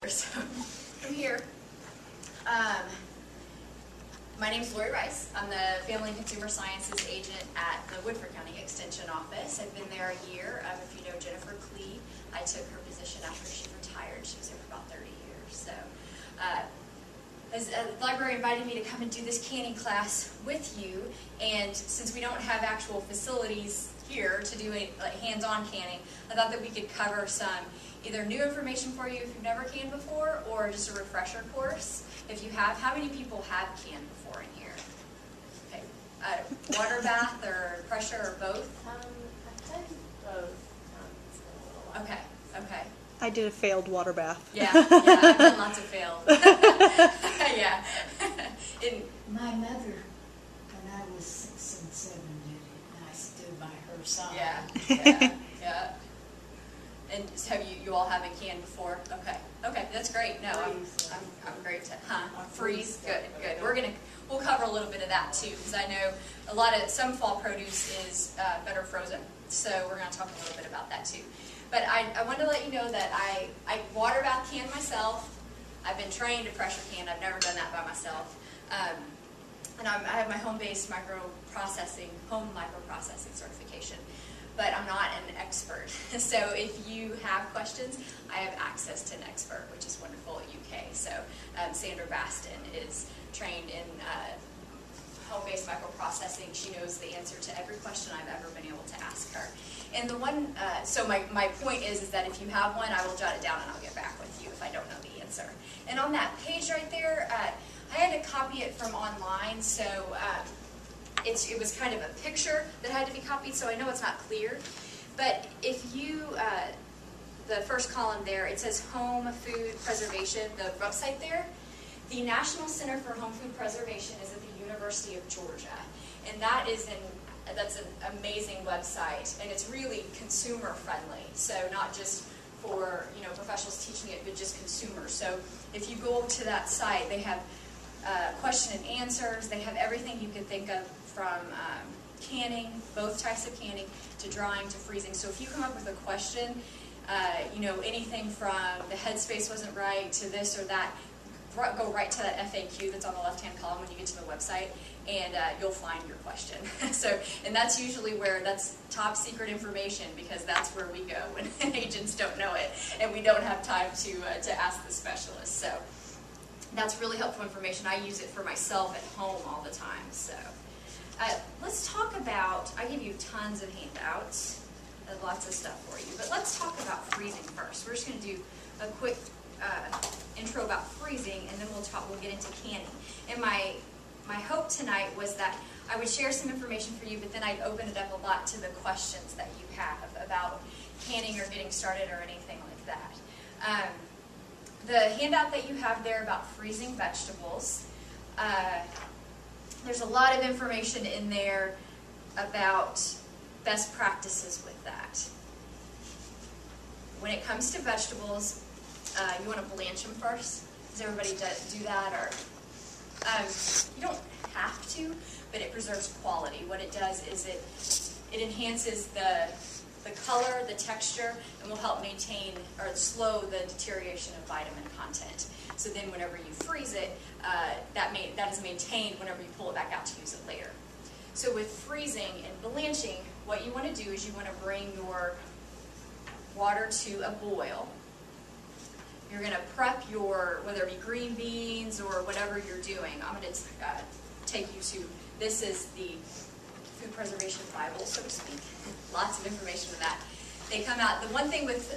So I'm here. My name is Lori Rice. I'm the Family and Consumer Sciences agent at the Woodford County Extension Office. I've been there a year. If you know Jennifer Klee, I took her position after she retired. She was there for about 30 years. So the library invited me to come and do this canning class with you, and since we don't have actual facilities here to do hands-on canning, I thought that we could cover some either new information for you if you've never canned before, or just a refresher course if you have. How many people have canned before in here? Okay, water bath or pressure or both? I've done both. It's been a little while. Okay, okay. I did a failed water bath. Yeah, I've done lots of failed. Yeah. My mother, when I was 6 and 7, did it, and I stood by her side. Yeah. And have you all haven't canned before? Okay, that's great. No, I'm great to freeze. Good. We'll cover a little bit of that too, because I know some fall produce is better frozen, so we're going to talk a little bit about that too. But I wanted to let you know that I water bath can myself. I've been trained to pressure can. I've never done that by myself. And I have my home-based microprocessing certification, but I'm not an expert. So if you have questions, I have access to an expert, which is wonderful at UK. So Sandra Baston is trained in home-based microprocessing. She knows the answer to every question I've ever been able to ask her. And the one, so my point is that if you have one, I will jot it down and I'll get back with you if I don't know the answer. And on that page right there, I had to copy it from online, so it was kind of a picture that had to be copied, so I know it's not clear. But if you, the first column there, it says Home Food Preservation, the website there. The National Center for Home Food Preservation is at the University of Georgia, and that's an amazing website, and it's really consumer friendly, so not just for professionals teaching it, but just consumers. So if you go to that site, they have question and answers. They have everything you can think of, from canning, both types of canning, to drying, to freezing. So if you come up with a question, anything from the Headspace wasn't right to this or that, go right to that FAQ that's on the left-hand column when you get to the website, and you'll find your question. And that's usually that's top secret information, because that's where we go when agents don't know it and we don't have time to ask the specialist. So that's really helpful information. I use it for myself at home all the time. So let's talk about, I give you tons of handouts, lots of stuff for you, but let's talk about freezing first. We're just going to do a quick intro about freezing, and then we'll get into canning. And my hope tonight was that I would share some information for you, but then I'd open it up a lot to the questions that you have about canning or getting started or anything like that. The handout that you have there about freezing vegetables, there's a lot of information in there about best practices with that. When it comes to vegetables, you want to blanch them first. Does everybody do that? Or you don't have to, but it preserves quality. What it does is it enhances the color, the texture, and will help maintain or slow the deterioration of vitamin content. So then whenever you freeze it, that is maintained whenever you pull it back out to use it later. So with freezing and blanching, what you want to do is you want to bring your water to a boil. You're going to prep whether it be green beans or whatever you're doing. I'm going to take you to, this is the Food Preservation Bible, so to speak. Lots of information in that. They come out, the one thing with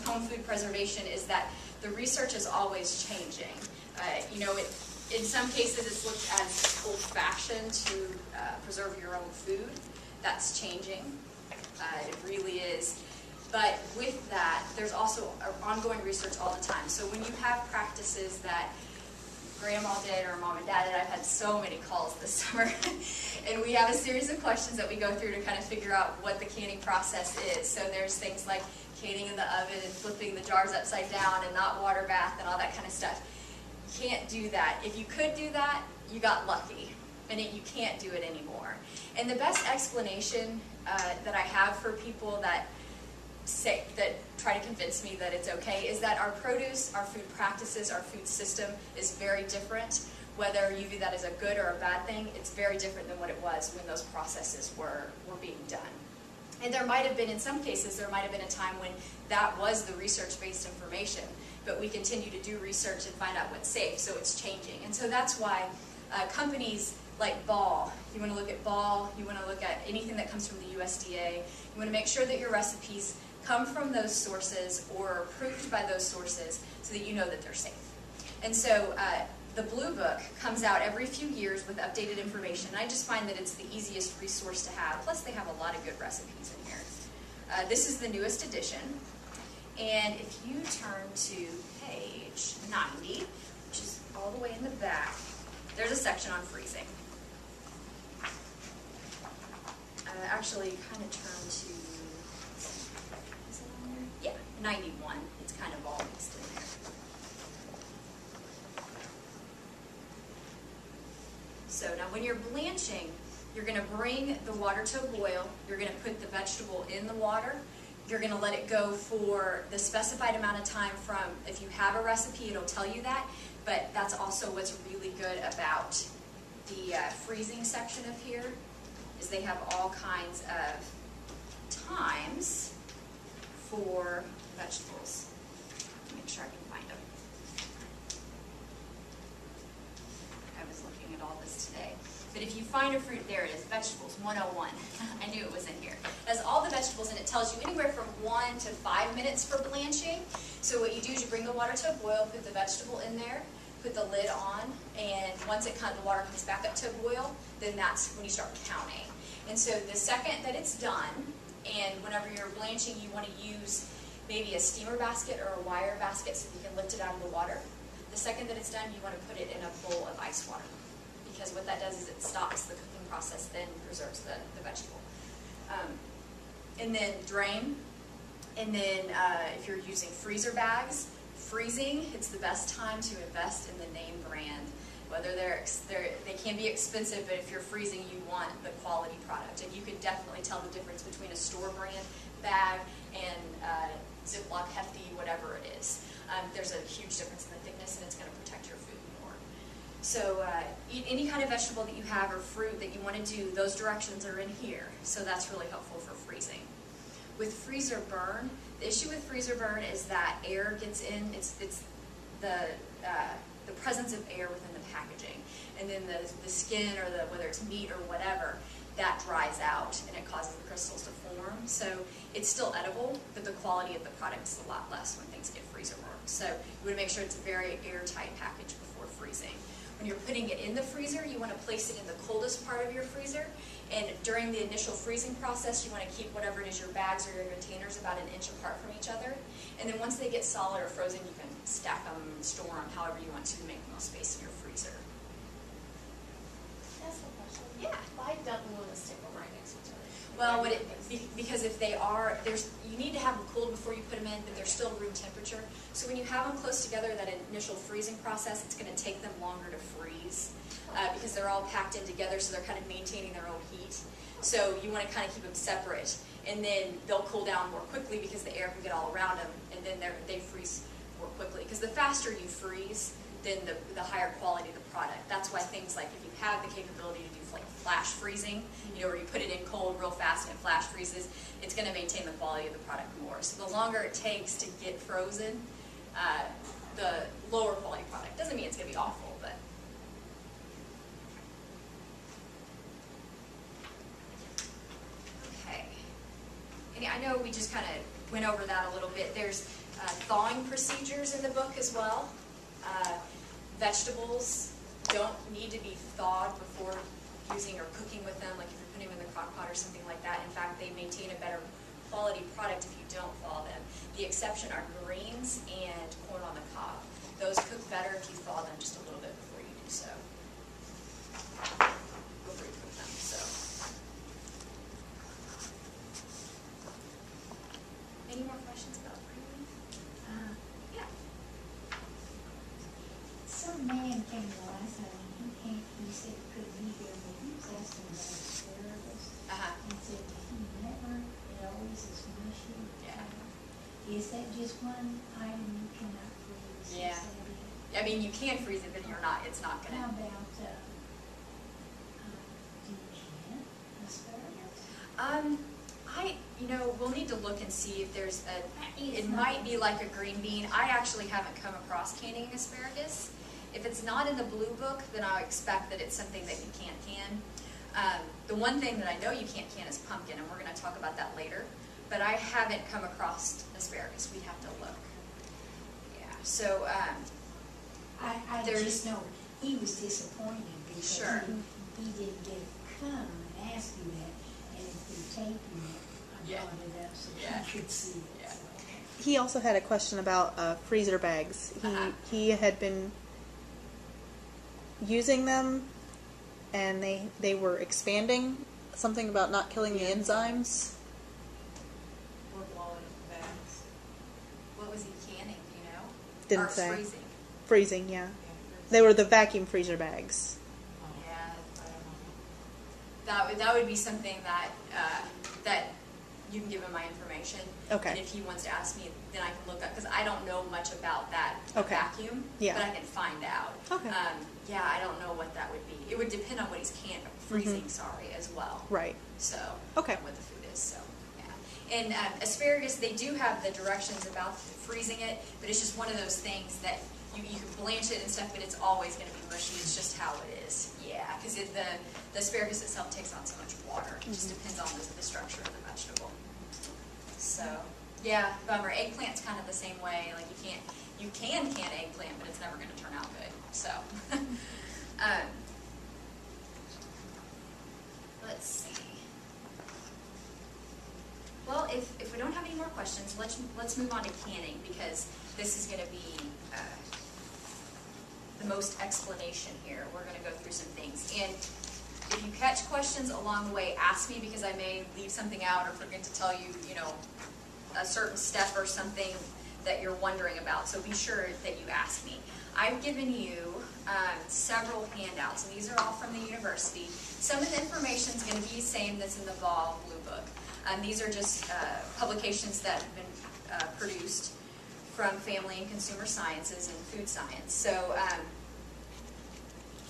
home food preservation is that the research is always changing. In some cases it's looked as old-fashioned to preserve your own food. That's changing. It really is. But with that, there's also ongoing research all the time. So when you have practices that Grandma did or Mom and Dad did, I've had so many calls this summer, and we have a series of questions that we go through to kind of figure out what the canning process is. So there's things like canning in the oven and flipping the jars upside down and not water bath and all that kind of stuff. You can't do that. If you could do that, you got lucky, and you can't do it anymore. And the best explanation that I have for people that say, that try to convince me that it's okay, is that our produce, our food practices, our food system is very different. Whether you view that as a good or a bad thing, it's very different than what it was when those processes were being done. And there might have been, in some cases, there might have been a time when that was the research-based information, but we continue to do research and find out what's safe, so it's changing. And so that's why companies like Ball, you want to look at Ball, you want to look at anything that comes from the USDA, you want to make sure that your recipes come from those sources or are approved by those sources so that you know that they're safe. And so the Blue Book comes out every few years with updated information. I just find that it's the easiest resource to have. Plus, they have a lot of good recipes in here. This is the newest edition. And if you turn to page 90, which is all the way in the back, there's a section on freezing. Actually, kind of turn to, is it on there? Yeah, 91. It's kind of all mixed in there. So now when you're blanching, you're going to bring the water to a boil. You're going to put the vegetable in the water. You're going to let it go for the specified amount of time from, if you have a recipe, it'll tell you that. But that's also what's really good about the freezing section of here, is they have all kinds of times for vegetables. Let me make sure I can find them. I was looking at all this today. But if you find a fruit, there it is, vegetables 101. I knew it was in here. It has all the vegetables, and it tells you anywhere from 1 to 5 minutes for blanching. So what you do is you bring the water to a boil, put the vegetable in there, put the lid on, and once the water comes back up to a boil, then that's when you start counting. And so the second that it's done, and whenever you're blanching, you want to use maybe a steamer basket or a wire basket so you can lift it out of the water. The second that it's done, you want to put it in a bowl of ice water, because what that does is it stops the cooking process, then preserves the vegetable. And then drain. And then if you're using freezer bags, freezing, it's the best time to invest in the name brand. Whether they can be expensive, but if you're freezing, you want the quality product. And you can definitely tell the difference between a store brand bag and Ziploc Hefty, whatever it is. There's a huge difference in the thickness, and it's going to protect your food more. So eat any kind of vegetable that you have or fruit that you want to do, those directions are in here. So that's really helpful for freezing. With freezer burn, the issue with freezer burn is that air gets in. It's the presence of air within the packaging, and then the skin or whether it's meat or whatever, that dries out and it causes the crystals to form. So it's still edible, but the quality of the product is a lot less when things get freezer burned. So you want to make sure it's a very airtight package before freezing. When you're putting it in the freezer, you want to place it in the coldest part of your freezer, and during the initial freezing process, you want to keep whatever it is, your bags or your containers, about 1 inch apart from each other. And then once they get solid or frozen, you can stack them, store them, however you want to make the most space in your freezer. That's a question. Yeah. Why don't we want to stick them right next to each other? Well, because if they are, you need to have them cooled before you put them in, but they're still room temperature. So when you have them close together, that initial freezing process, it's going to take them longer to freeze because they're all packed in together, so they're kind of maintaining their own heat. So you want to kind of keep them separate, and then they'll cool down more quickly because the air can get all around them, and then they freeze more quickly. Because the faster you freeze, then the higher quality of the product. That's why things like, if you have the capability to do like flash freezing, where you put it in cold real fast and it flash freezes, it's going to maintain the quality of the product more. So the longer it takes to get frozen, the lower quality product. Doesn't mean it's going to be awful, but. Okay. And I know we just kind of went over that a little bit. There's thawing procedures in the book as well. Vegetables don't need to be thawed before using or cooking with them, like if you're putting them in the crock pot or something like that. In fact, they maintain a better quality product if you don't thaw them. The exception are greens and corn on the cob. Those cook better if you thaw them just a little bit before you do so. Before you cook them, so. Any more questions about freezing? Yeah. Some man came to us and he said he couldn't be here, but he was asking about asparagus. Uh-huh. He said he never in it always is mushy. Yeah. Is that just one item you cannot freeze? Yeah. Is that it? I mean, you can freeze it, but it's not How gonna. about, do you can asparagus? We'll need to look and see if there's it might be like a green bean. I actually haven't come across canning asparagus. If it's not in the blue book, then I expect that it's something that you can't can. The one thing that I know you can't can is pumpkin, and we're going to talk about that later. But I haven't come across asparagus. We'd have to look. Yeah. So I there's- just know he was disappointed because Sure. he didn't get to come and ask you that, and if they're taping it, I Yeah. brought it up so Yeah. he could see it. Yeah. So. He also had a question about freezer bags. He had been using them, and they were expanding. Something about not killing the enzymes. We're blowing up bags. what was he canning? Do you know? Didn't or say. freezing. Freezing, yeah. Yeah, They were the vacuum freezer bags. Yeah. I don't know. That would be something that that you can give him my information. Okay. And if he wants to ask me, then I can look up, because I don't know much about that Okay. vacuum. Yeah. But I can find out. Okay. Yeah, I don't know what that would be. It would depend on what he's freezing, sorry, as well. Right. So. Okay. And what the food is, so, yeah. And asparagus, they do have the directions about freezing it, but it's just one of those things that you can blanch it and stuff, but it's always going to be mushy. It's just how it is. Yeah, because the asparagus itself takes on so much water. It just depends on the structure of the vegetable. So, yeah, bummer. Eggplant's kind of the same way. Like you can can eggplant, but it's never going to turn out good. So, let's see. Well, if we don't have any more questions, let's move on to canning, because this is going to be the most explanation here. We're going to go through some things. And if you catch questions along the way, ask me, because I may leave something out or forget to tell you, a certain step or something that you're wondering about. So be sure that you ask me. I've given you several handouts, and these are all from the university. Some of the information is going to be the same that's in the Thaw Blue Book. These are just publications that have been produced from Family and Consumer Sciences and Food Science. So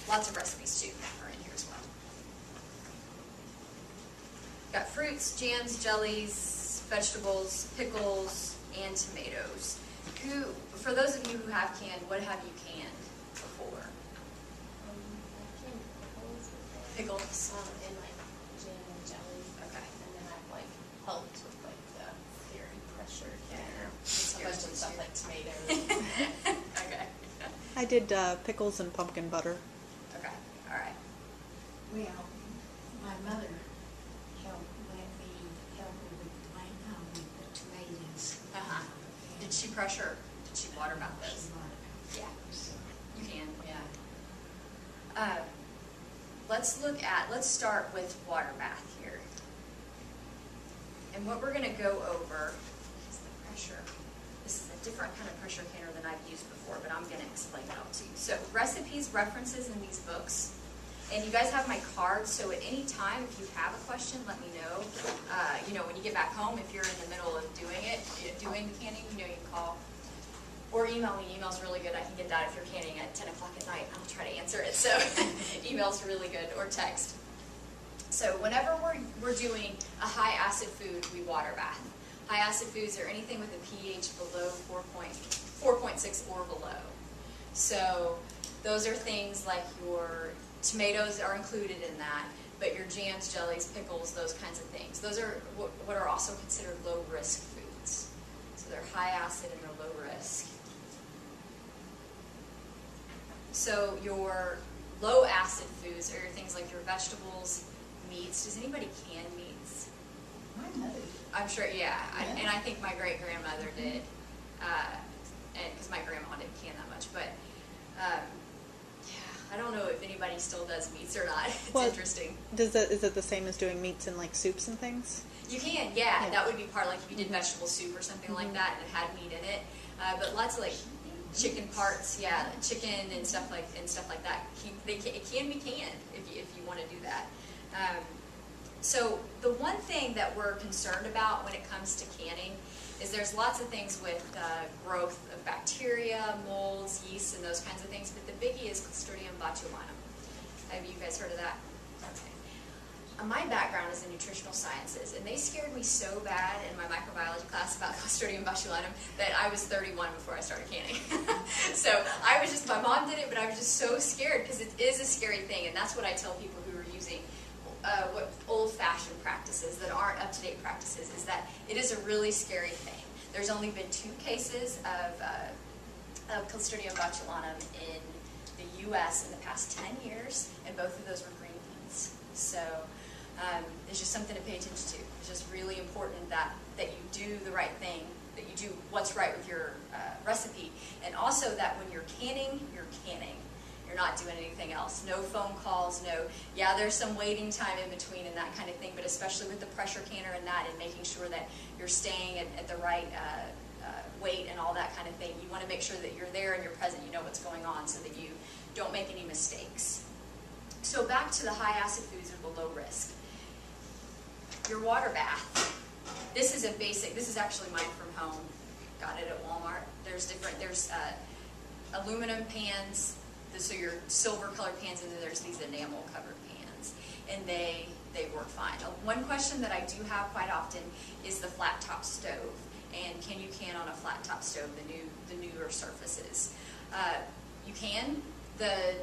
lots of recipes too are in here as well. Got fruits, jams, jellies, vegetables, pickles, and tomatoes. For those of you who have canned, what have you canned before? I canned pickles before. Pickles. And like jam and jelly. Okay. And then I've like helped with like the dairy pressure canner. It's A bunch of good stuff too. like tomatoes. Okay. I did pickles and pumpkin butter. Okay. All right. Well, my mother let me help her with the tomatoes. Uh-huh. Did she pressure? Did she water bath She those? bought it. Yeah. So, You can, yeah. Let's start with water bath here. And what we're going to go over is the pressure. This is a different kind of pressure canner than I've used before, but I'm going to explain it all to you. So recipes, references in these books. And you guys have my card, so at any time, if you have a question, let me know. When you get back home, if you're in the middle of doing the canning, you can call or email me. Email's really good. I can get that if you're canning at 10 o'clock at night. I'll try to answer it. So email's really good, or text. So whenever we're doing a high acid food, we water bath. High acid foods are anything with a pH below 4.6 or below. So those are things like your tomatoes are included in that, but your jams, jellies, pickles, those kinds of things. Those are what are also considered low-risk foods. So they're high acid and they're low risk. So your low acid foods are your things like your vegetables, meats. Does anybody can meats? my mother, I'm sure, yeah. Yeah. And I think my great-grandmother did, and because my grandma didn't can that much. But, yeah, I don't know if anybody still does meats or not. It's Well, interesting. Is it the same as doing meats in like soups and things? You can, yeah. Yeah. That would be part, like if you did vegetable soup or something like that and it had meat in it. But lots of like chicken parts, yeah, chicken and stuff like that. It can be canned if you want to do that. So the one thing that we're concerned about when it comes to canning is there's lots of things with growth of bacteria, molds, yeast, and those kinds of things, but the biggie is Clostridium botulinum. Have you guys heard of that? Okay. My background is in nutritional sciences, and they scared me so bad in my microbiology class about Clostridium botulinum that I was 31 before I started canning. So I was just, my mom did it, but I was just so scared because it is a scary thing, and that's what I tell people who are using what old-fashioned practices that aren't up-to-date practices, is that it is a really scary thing. There's only been 2 cases of Clostridium botulinum in the U.S. in the past 10 years, and both of those were green beans. So it's just something to pay attention to. It's just really important that you do the right thing, that you do what's right with your recipe, and also that when you're canning, you're canning. You're not doing anything else. No phone calls, yeah, there's some waiting time in between and that kind of thing, but especially with the pressure canner and that, and making sure that you're staying at the right weight and all that kind of thing. You want to make sure that you're there and you're present, you know what's going on, so that you don't make any mistakes. So back to the high acid foods or the low risk. Your water bath. This is a basic, this is actually mine from home. Got it at Walmart. There's aluminum pans, so your silver colored pans, and then there's these enamel covered pans, and they work fine. One question that I do have quite often is the flat top stove, and can you can on a flat top stove, the newer surfaces? You can. The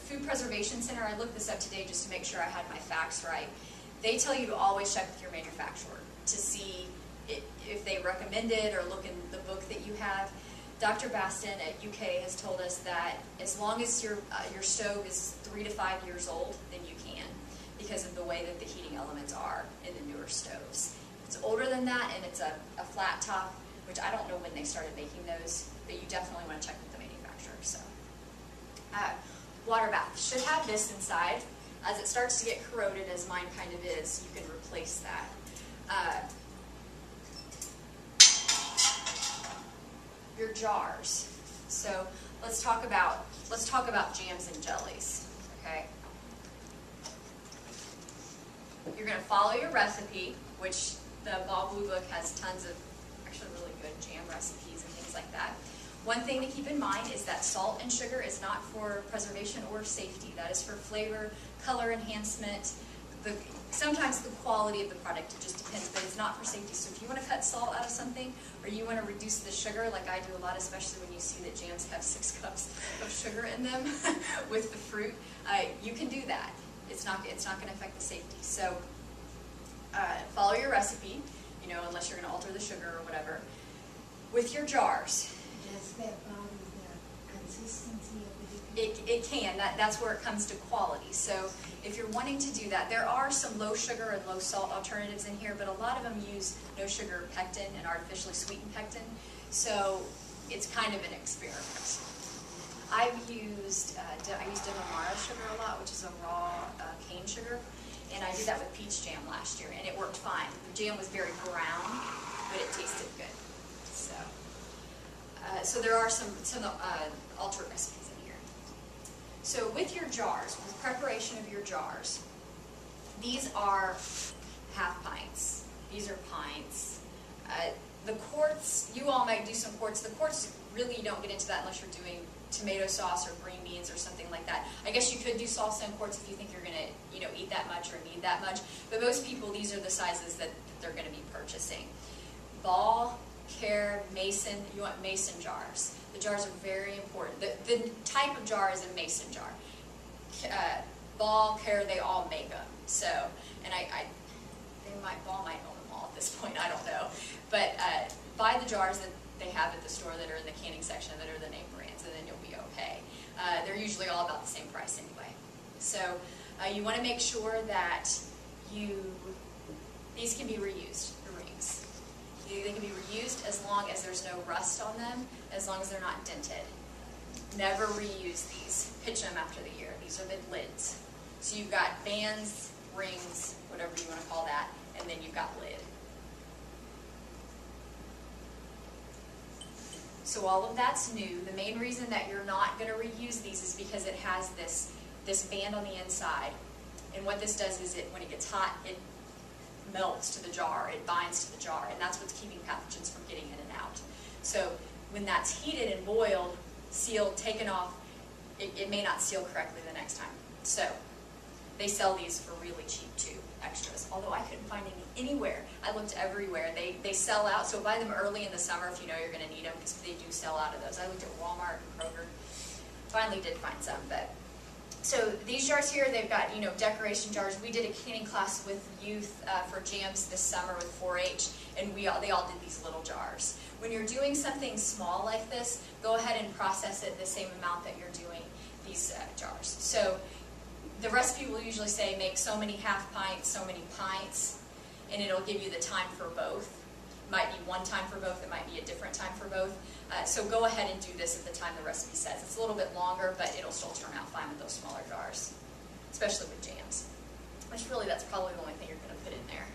Food Preservation Center, I looked this up today just to make sure I had my facts right. They tell you to always check with your manufacturer to see if they recommend it, or look in the book that you have. Dr. Baston at UK has told us that as long as your stove is 3 to 5 years old, then you can, because of the way that the heating elements are in the newer stoves. If it's older than that and it's a flat top, which I don't know when they started making those, but you definitely want to check with the manufacturer. So, water bath should have this inside. As it starts to get corroded, as mine kind of is, you can replace that. Your jars. So let's talk about jams and jellies. Okay. You're going to follow your recipe, which the Ball Blue Book has tons of actually really good jam recipes and things like that. One thing to keep in mind is that salt and sugar is not for preservation or safety. That is for flavor, color enhancement. Sometimes the quality of the product, it just depends, but it's not for safety. So if you want to cut salt out of something, or you want to reduce the sugar, like I do a lot, especially when you see that jams have 6 cups of sugar in them with the fruit, you can do that. It's not going to affect the safety. So follow your recipe, unless you're going to alter the sugar or whatever. With your jars. Does that bother the consistency of it? It can. That's where it comes to quality. So if you're wanting to do that, there are some low sugar and low salt alternatives in here, but a lot of them use no sugar pectin and artificially sweetened pectin. So it's kind of an experiment. I used demerara sugar a lot, which is a raw cane sugar, and I did that with peach jam last year, and it worked fine. The jam was very brown, but it tasted good. So there are some altered recipes in here. So with your jars, with preparation of your jars, these are half pints. These are pints. The quarts, you all might do some quarts. The quarts, really, you don't get into that unless you're doing tomato sauce or green beans or something like that. I guess you could do salsa in quarts if you think you're going to eat that much or need that much. But most people, these are the sizes that they're going to be purchasing. Ball, Care, Mason, you want Mason jars. The jars are very important. The type of jar is a Mason jar. Ball, Care, they all make them. So, and Ball might own them all at this point, I don't know. But buy the jars that they have at the store that are in the canning section that are the name brands, and then you'll be okay. They're usually all about the same price anyway. So you want to make sure that these can be reused, the rings. They can be reused as long as there's no rust on them, as long as they're not dented. Never reuse these. Pitch them after the year. These are the lids. So you've got bands, rings, whatever you want to call that, and then you've got lid. So all of that's new. The main reason that you're not going to reuse these is because it has this band on the inside. And what this does is when it gets hot, it melts to the jar, it binds to the jar, and that's what's keeping pathogens from getting in and out. So when that's heated and boiled, sealed, taken off, it may not seal correctly the next time. So they sell these for really cheap too, extras, although I couldn't find any anywhere. I looked everywhere. They sell out, so buy them early in the summer if you know you're going to need them, because they do sell out of those. I looked at Walmart and Kroger. Finally did find some, but so these jars here, they've got, decoration jars. We did a canning class with youth for jams this summer with 4-H, and they all did these little jars. When you're doing something small like this, go ahead and process it the same amount that you're doing these jars. So the recipe will usually say make so many half pints, so many pints, and it'll give you the time for both. It might be one time for both, it might be a different time for both. So go ahead and do this at the time the recipe says. It's a little bit longer, but it'll still turn out fine with those smaller jars, especially with jams. Which really, that's probably the only thing you're going to put in there.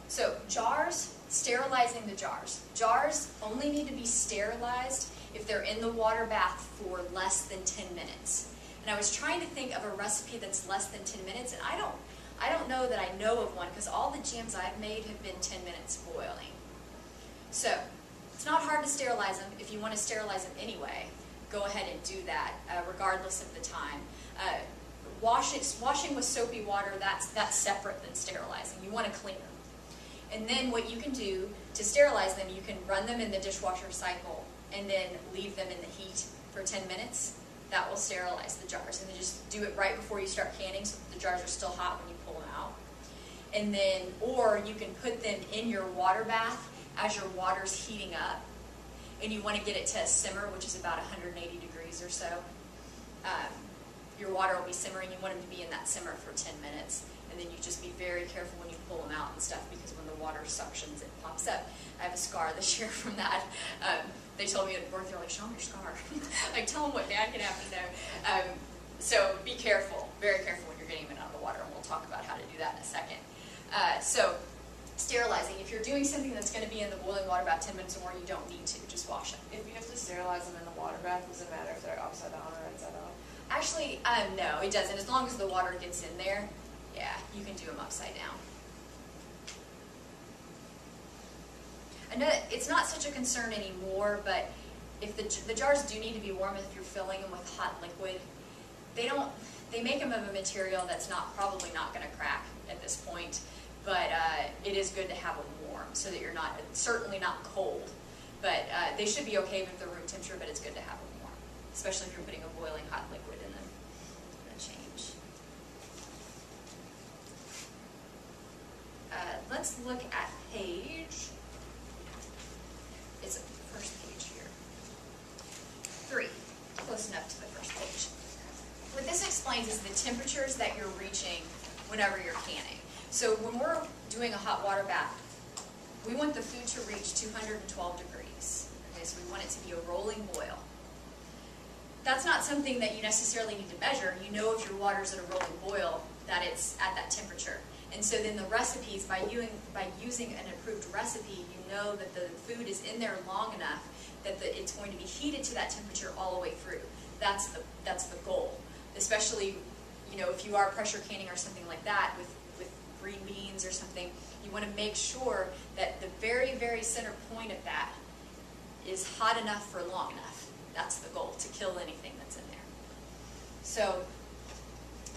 So jars, sterilizing the jars. Jars only need to be sterilized if they're in the water bath for less than 10 minutes. And I was trying to think of a recipe that's less than 10 minutes, and I don't know that I know of one, because all the jams I've made have been 10 minutes boiling. So it's not hard to sterilize them. If you want to sterilize them anyway, go ahead and do that, regardless of the time. Washing with soapy water, that's separate than sterilizing. You want to clean them. And then what you can do to sterilize them, you can run them in the dishwasher cycle and then leave them in the heat for 10 minutes. That will sterilize the jars. And then just do it right before you start canning so that the jars are still hot when you pull them out. And then, or you can put them in your water bath as your water's heating up. And you want to get it to a simmer, which is about 180 degrees or so. Your water will be simmering. You want them to be in that simmer for 10 minutes. And then you just be very careful when you pull them out and stuff, because when the water suctions, it pops up. I have a scar this year from that. They told me at birth, they're like, show them your scar. Like, tell them what Dad can have to know. So be careful, very careful when you're getting them out of the water, and we'll talk about how to do that in a second. So sterilizing, if you're doing something that's going to be in the boiling water bath 10 minutes or more, you don't need to, just wash them. If you have to sterilize them in the water bath, does it matter if they're upside down or inside out? Actually, no, it doesn't. As long as the water gets in there, yeah, you can do them upside down. I know that it's not such a concern anymore, but if the jars do need to be warm, if you're filling them with hot liquid, they make them of a material that's probably not going to crack at this point, but it is good to have them warm so that you're certainly not cold, but they should be okay with the room temperature, but it's good to have them warm, especially if you're putting a boiling hot liquid in them. It's going to change. Let's look at page, it's the first page here, 3, close enough to the first page. What this explains is the temperatures that you're reaching whenever you're canning. So when we're doing a hot water bath, we want the food to reach 212 degrees. Okay, so we want it to be a rolling boil. That's not something that you necessarily need to measure. You know if your water's at a rolling boil that it's at that temperature. And so then the recipes, by using an approved recipe, you know that the food is in there long enough that it's going to be heated to that temperature all the way through. That's the goal. Especially, if you are pressure canning or something like that with green beans or something, you want to make sure that the very, very center point of that is hot enough for long enough. That's the goal, to kill anything that's in there. So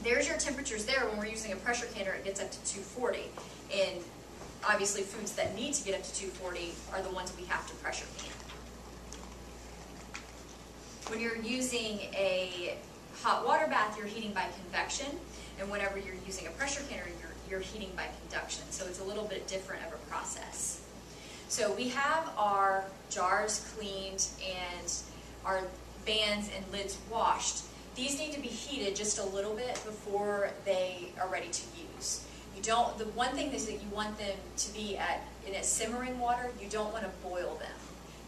there's your temperatures there. When we're using a pressure canner, it gets up to 240. And obviously foods that need to get up to 240 are the ones we have to pressure can. When you're using a hot water bath, you're heating by convection. And whenever you're using a pressure canner, you're heating by conduction. So it's a little bit different of a process. So we have our jars cleaned and our bands and lids washed. These need to be heated just a little bit before they are ready to use. The one thing is that you want them to be in a simmering water. You don't want to boil them,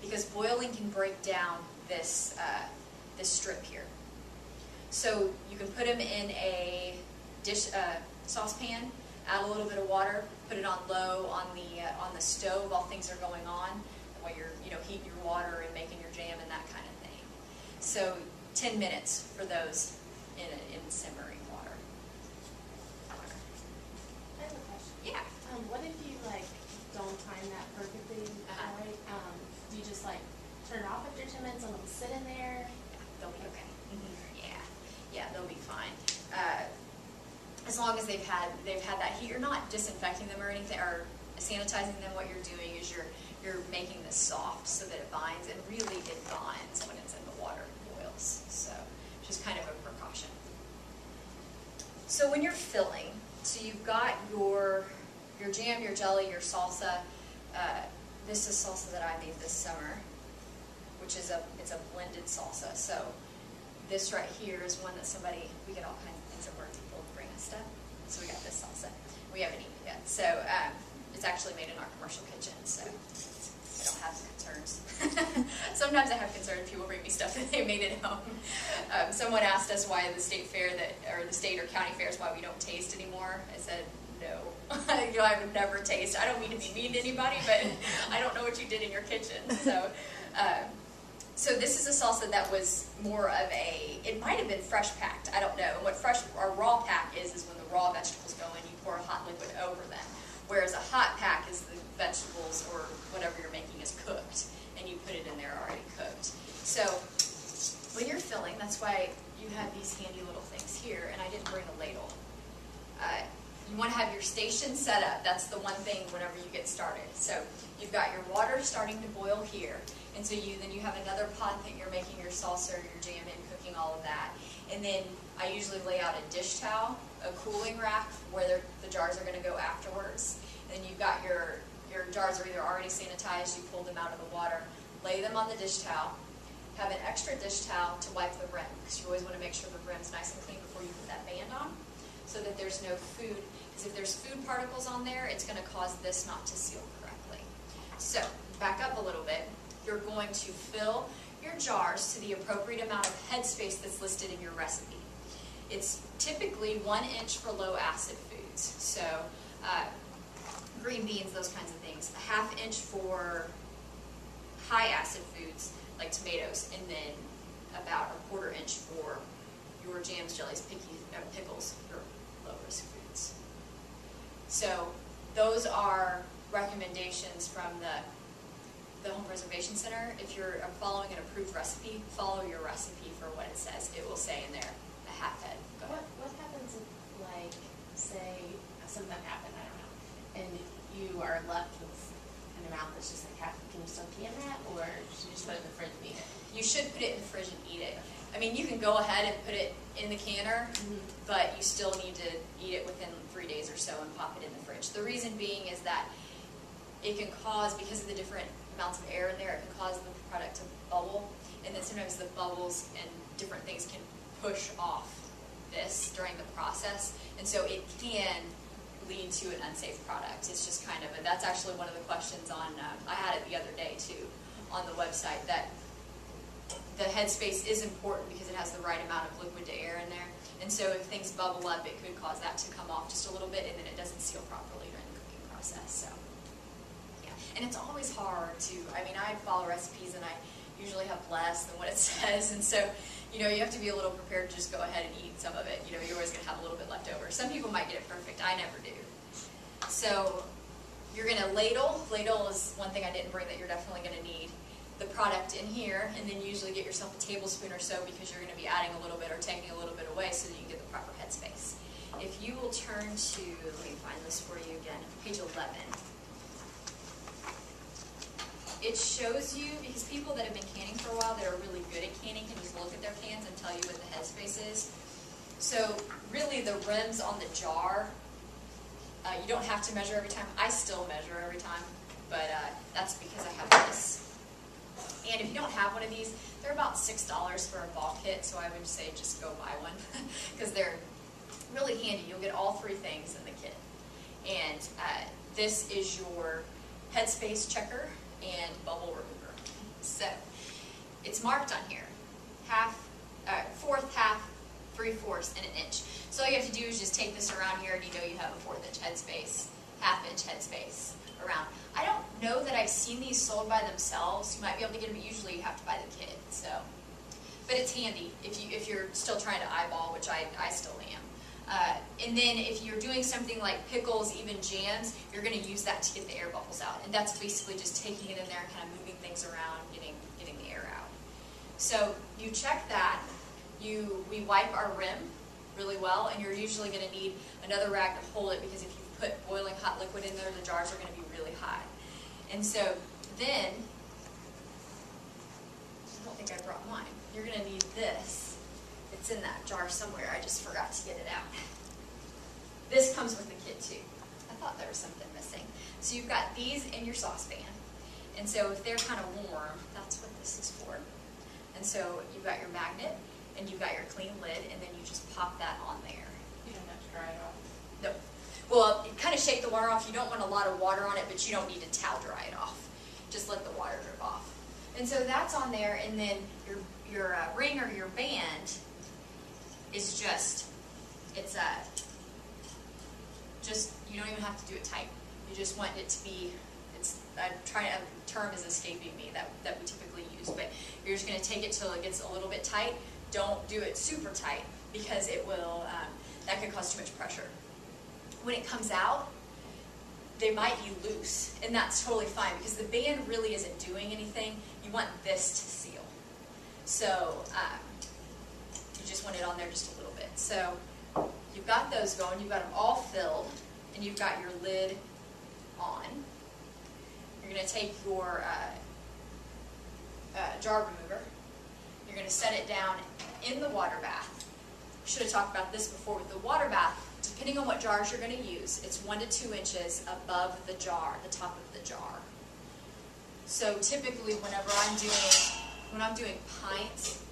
because boiling can break down this strip here. So you can put them in a saucepan, add a little bit of water, put it on low on the stove while things are going on, while you're heating your water and making your jam and that kind of thing. So 10 minutes for those in simmering water. don't time that perfectly, Uh-huh. right? Do you just like turn it off after 10 minutes and let them sit in there? They'll be okay. Yeah, they'll be fine. As long as they've had that heat. You're not disinfecting them or anything, or sanitizing them. What you're doing is you're making this soft so that it binds, and really it binds when it's in the water and boils. So just kind of a precaution. So when you're filling, so you've got your jam, your jelly, your salsa. This is salsa that I made this summer, which is it's a blended salsa. So this right here is one that we get all kinds of things at work. People bring us stuff. So we got this salsa. We haven't eaten it yet. So it's actually made in our commercial kitchen. So I don't have concerns. Sometimes I have concerns. People bring me stuff that they made at home. Someone asked us why the state or county fairs, why we don't taste anymore. I said, no. I would never taste. I don't mean to be mean to anybody, but I don't know what you did in your kitchen. So this is a salsa that was more of it might have been fresh packed, I don't know. And what fresh or raw pack is when the raw vegetables go in, you pour a hot liquid over them. Whereas a hot pack is the vegetables or whatever you're making is cooked, and you put it in there already cooked. So when you're filling, that's why you have these handy little things here, and I didn't bring a ladle. You want to have your station set up. That's the one thing whenever you get started. So you've got your water starting to boil here. And so then you have another pot that you're making your salsa or your jam in, cooking all of that. And then I usually lay out a dish towel, a cooling rack where the jars are going to go afterwards. And then you've got your jars are either already sanitized, you pulled them out of the water, lay them on the dish towel, have an extra dish towel to wipe the rim, because you always want to make sure the rim's nice and clean before you put that band on, so that there's no food, because if there's food particles on there, it's going to cause this not to seal correctly. So back up a little bit. You're going to fill your jars to the appropriate amount of headspace that's listed in your recipe. It's typically 1 inch for low acid foods, so green beans, those kinds of things. A 1/2 inch for high acid foods like tomatoes, and then about a 1/4 inch for your jams, jellies, pickles, your low risk foods. So those are recommendations from the Home Preservation Center. If you're following an approved recipe, follow your recipe for what it says. It will say in there a half head. Go ahead. What happens if, like, say something happened, I don't know, and you are left with an amount that's just like half? Can you still can that, or should you just put it in the fridge and eat it? You should put it in the fridge and eat it. I mean, you can go ahead and put it in the canner, but you still need to eat it within 3 days or so and pop it in the fridge. The reason being is that it can cause, because of the different amounts of air in there, it can cause the product to bubble, and then sometimes the bubbles and different things can push off this during the process, and so it can lead to an unsafe product. It's just kind of, that's actually one of the questions on, I had it the other day too, on the website, that the headspace is important because it has the right amount of liquid to air in there, and so if things bubble up, it could cause that to come off just a little bit, and then it doesn't seal properly during the cooking process. So. And it's always hard to, I mean, I follow recipes and I usually have less than what it says, and so, you have to be a little prepared to just go ahead and eat some of it. You're always going to have a little bit left over. Some people might get it perfect. I never do. So you're going to ladle. Ladle is one thing I didn't bring that you're definitely going to need. The product in here, and then usually get yourself a tablespoon or so, because you're going to be adding a little bit or taking a little bit away so that you can get the proper headspace. If you will turn to, let me find this for you again, page 11. It shows you, because people that have been canning for a while that are really good at canning can just look at their cans and tell you what the headspace is. So really the rims on the jar, you don't have to measure every time. I still measure every time, but that's because I have this. And if you don't have one of these, they're about $6 for a ball kit, so I would say just go buy one because they're really handy. You'll get all 3 things in the kit. And this is your headspace checker and bubble remover. So it's marked on here, 1/4, 1/2, 3/4, and 1 inch. So all you have to do is just take this around here, and you have a 1/4 inch headspace, 1/2 inch headspace around. I don't know that I've seen these sold by themselves. You might be able to get them, but usually you have to buy the kit. So, but it's handy if you're still trying to eyeball, which I still am. And then if you're doing something like pickles, even jams, you're going to use that to get the air bubbles out. And that's basically just taking it in there and kind of moving things around, getting the air out. So you check that. We wipe our rim really well, and you're usually going to need another rag to hold it, because if you put boiling hot liquid in there, the jars are going to be really hot. And so then, I don't think I brought mine. You're going to need this. It's in that jar somewhere. I just forgot to get it out. This comes with the kit too. I thought there was something missing. So you've got these in your saucepan. And so if they're kind of warm, that's what this is for. And so you've got your magnet, and you've got your clean lid, and then you just pop that on there. You don't have to dry it off. No. Well, you kind of shake the water off. You don't want a lot of water on it, but you don't need to towel dry it off. Just let the water drip off. And so that's on there, and then your ring or your band is just you don't even have to do it tight. You just want it to be, a term is escaping me that we typically use, but you're just going to take it till it gets a little bit tight. Don't do it super tight, because it will, that could cause too much pressure. When it comes out, they might be loose, and that's totally fine, because the band really isn't doing anything. You want this to seal. So you just want it on there just a little bit. So you've got those going, you've got them all filled, and you've got your lid on. You're going to take your jar remover. You're going to set it down in the water bath. Should have talked about this before. With the water bath, depending on what jars you're going to use, it's 1 to 2 inches above the jar, the top of the jar. So typically, when I'm doing pints,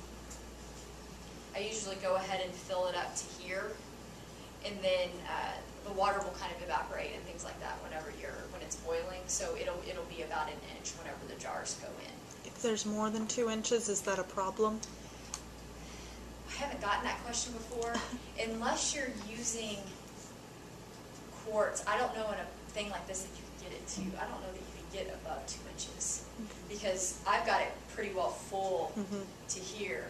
I usually go ahead and fill it up to here, and then the water will kind of evaporate and things like that when it's boiling. So it'll be about 1 inch whenever the jars go in. If there's more than 2 inches, is that a problem? I haven't gotten that question before. Unless you're using quartz, I don't know in a thing like this that you can get it to. I don't know that you can get above 2 inches, because I've got it pretty well full to here.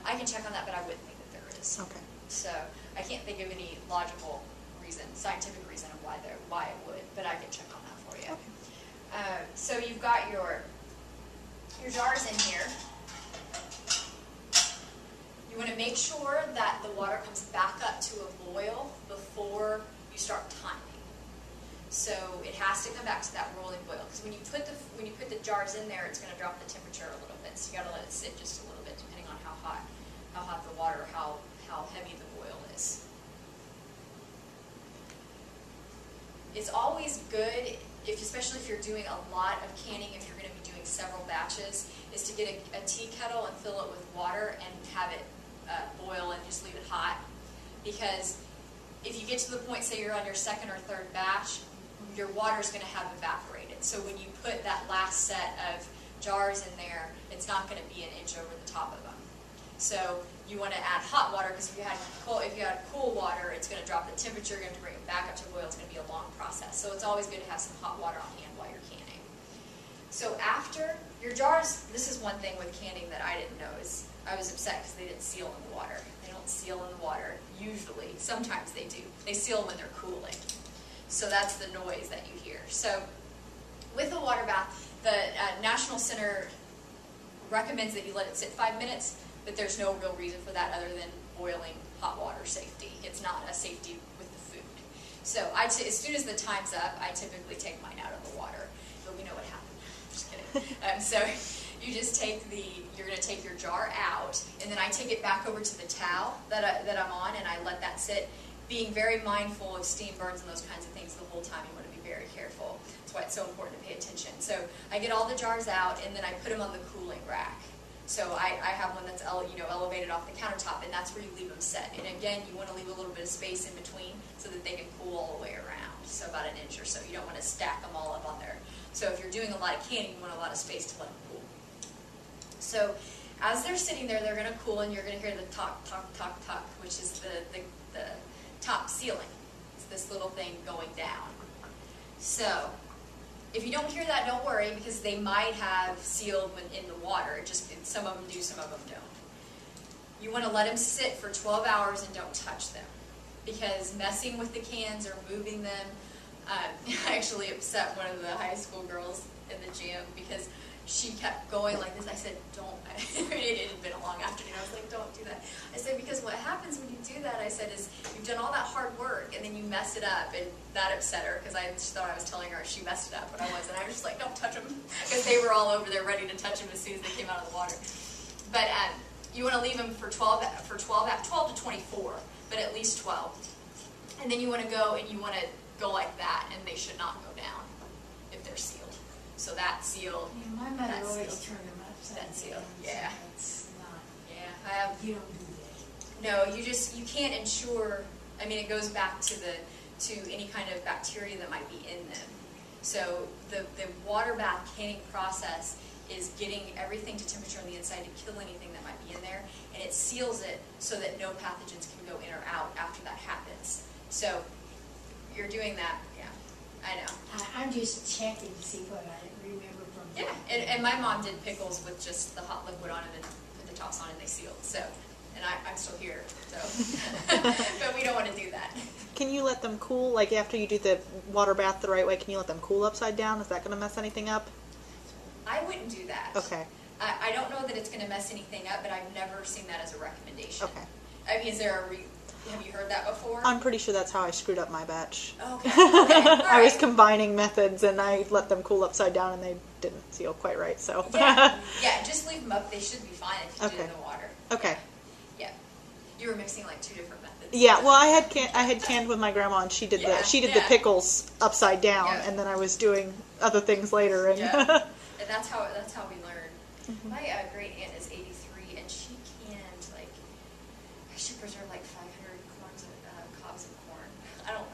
I can check on that, but I wouldn't think that there is. Okay. So I can't think of any logical reason, scientific reason of why it would, but I can check on that for you. Okay. So you've got your jars in here. You want to make sure that the water comes back up to a boil before you start timing. So it has to come back to that rolling boil, because when you put the jars in there, it's going to drop the temperature a little bit. So you got to let it sit just a little bit, depending on how hot the water, how heavy the boil is. It's always good, especially if you're doing a lot of canning, if you're going to be doing several batches, is to get a tea kettle and fill it with water and have it boil and just leave it hot. Because if you get to the point, say you're on your second or third batch, your water is going to have evaporated. So when you put that last set of jars in there, it's not going to be 1 inch over the top of them. So you want to add hot water, because if you had cool water, it's going to drop the temperature, you're going to bring it back up to boil. It's going to be a long process. So it's always good to have some hot water on hand while you're canning. So after your jars, this is one thing with canning that I didn't know, is I was upset because they didn't seal in the water. They don't seal in the water usually. Sometimes they do. They seal when they're cooling. So that's the noise that you hear. So with the water bath, the National Center recommends that you let it sit 5 minutes, but there's no real reason for that other than boiling hot water safety. It's not a safety with the food. So as soon as the time's up, I typically take mine out of the water. But we know what happened. Just kidding. So you just you're going to take your jar out, and then I take it back over to the towel that I'm on, and I let that sit, being very mindful of steam burns and those kinds of things the whole time. You want to be very careful. That's why it's so important to pay attention. So I get all the jars out, and then I put them on the cooling rack. So I have one that's elevated off the countertop, and that's where you leave them set. And again, you want to leave a little bit of space in between so that they can cool all the way around. So about 1 inch or so. You don't want to stack them all up on there. So if you're doing a lot of canning, you want a lot of space to let them cool. So as they're sitting there, they're going to cool, and you're going to hear the tock, tock, tock, tock, which is the top sealing. It's this little thing going down. So if you don't hear that, don't worry, because they might have sealed when in the water. Some of them do, some of them don't. You want to let them sit for 12 hours and don't touch them. because messing with the cans or moving them, I actually upset one of the high school girls in the gym because she kept going like this. I said, don't. It had been a long afternoon. I was like, don't do that. I said, because what happens when you do that, I said, is you've done all that hard work and then you mess it up. And that upset her because I just thought I was telling her she messed it up, but I wasn't. I was just like, don't touch them, because they were all over there ready to touch them as soon as they came out of the water. But you want to leave them for 12 to 24, but at least 12. And then you want to go and you want to go like that, and they should not go down if they're sealed. So that seal, Yeah, my mother that's always sealed. turned them upside That's down. sealed. So Yeah. that's not, Yeah, I have. you don't do that. No, you can't ensure. I mean, it goes back to any kind of bacteria that might be in them. So the water bath canning process is getting everything to temperature on the inside to kill anything that might be in there, and it seals it so that no pathogens can go in or out after that happens. So you're doing that. Yeah, I know. I'm just checking to see what I remember from. Yeah, and my mom did pickles with just the hot liquid on it and put the tops on and they sealed. So, and I'm still here. So, but we don't want to do that. Can you let them cool, like after you do the water bath the right way, can you let them cool upside down? Is that going to mess anything up? I wouldn't do that. Okay. I don't know that it's going to mess anything up, but I've never seen that as a recommendation. Okay. I mean, have you heard that before? I'm pretty sure that's how I screwed up my batch. Okay. Okay. All I was right. combining methods and I let them cool upside down and they didn't seal quite right, so. Yeah, just leave them up. They should be fine if you do it in Okay. the water. Okay. Yeah. You were mixing like 2 different methods. Yeah, well, I had canned with my grandma, and she did Yeah, the yeah. pickles upside down, Yeah. and then I was doing other things later. And Yeah. And that's how we learn. Mhm. My great aunt is 83, and she canned she preserved like 500 cobs of corn. I don't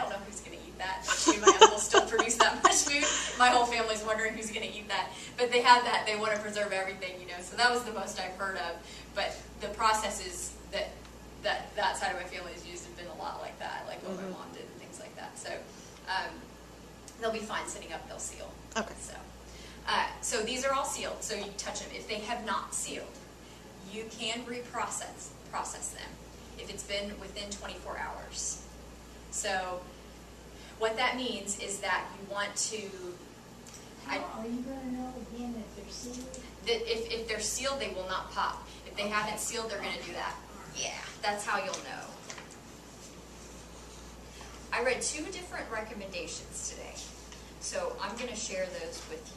know who's going to eat that. But she and my uncle still produce that much food. My whole family's wondering who's going to eat that. But they had that. They want to preserve everything, So that was the most I've heard of. But the processes that side of my family has used have been a lot like that, like what my mom did and things like that. So they'll be fine sitting up. They'll seal. Okay. So these are all sealed, so you touch them. If they have not sealed, you can process them if it's been within 24 hours. So what that means is that you want to, How are you going to know again if they're sealed? if they're sealed, they will not pop. If they haven't sealed, they're going to do that. Yeah, that's how you'll know. I read 2 different recommendations today, so I'm going to share those with you.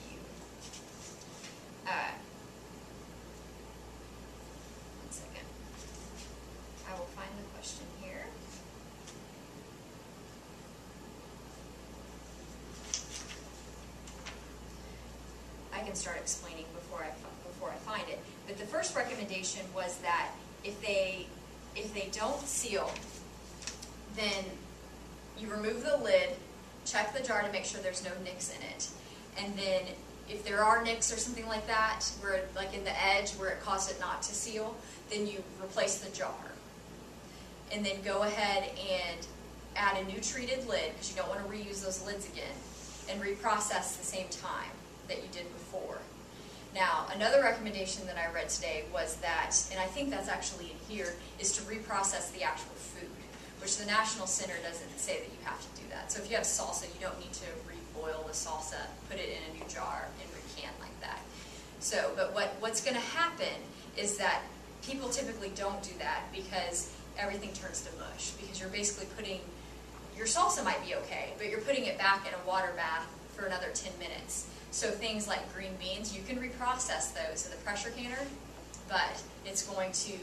One second. I will find the question here. I can start explaining before I find it. But the first recommendation was that if they don't seal, then you remove the lid, check the jar to make sure there's no nicks in it, and then if there are nicks or something like that, where like in the edge where it caused it not to seal, then you replace the jar. And then go ahead and add a new treated lid, because you don't want to reuse those lids again, and reprocess the same time that you did before. Now, another recommendation that I read today was that, and I think that's actually in here, is to reprocess the actual food, which the National Center doesn't say that you have to do that. So if you have salsa, you don't need to reboil the salsa, put it in a new jar, and recant like that. So, but what's going to happen is that people typically don't do that because everything turns to mush, because you're basically putting, your salsa might be okay, but you're putting it back in a water bath for another 10 minutes. So things like green beans, you can reprocess those in the pressure canner, but it's going to,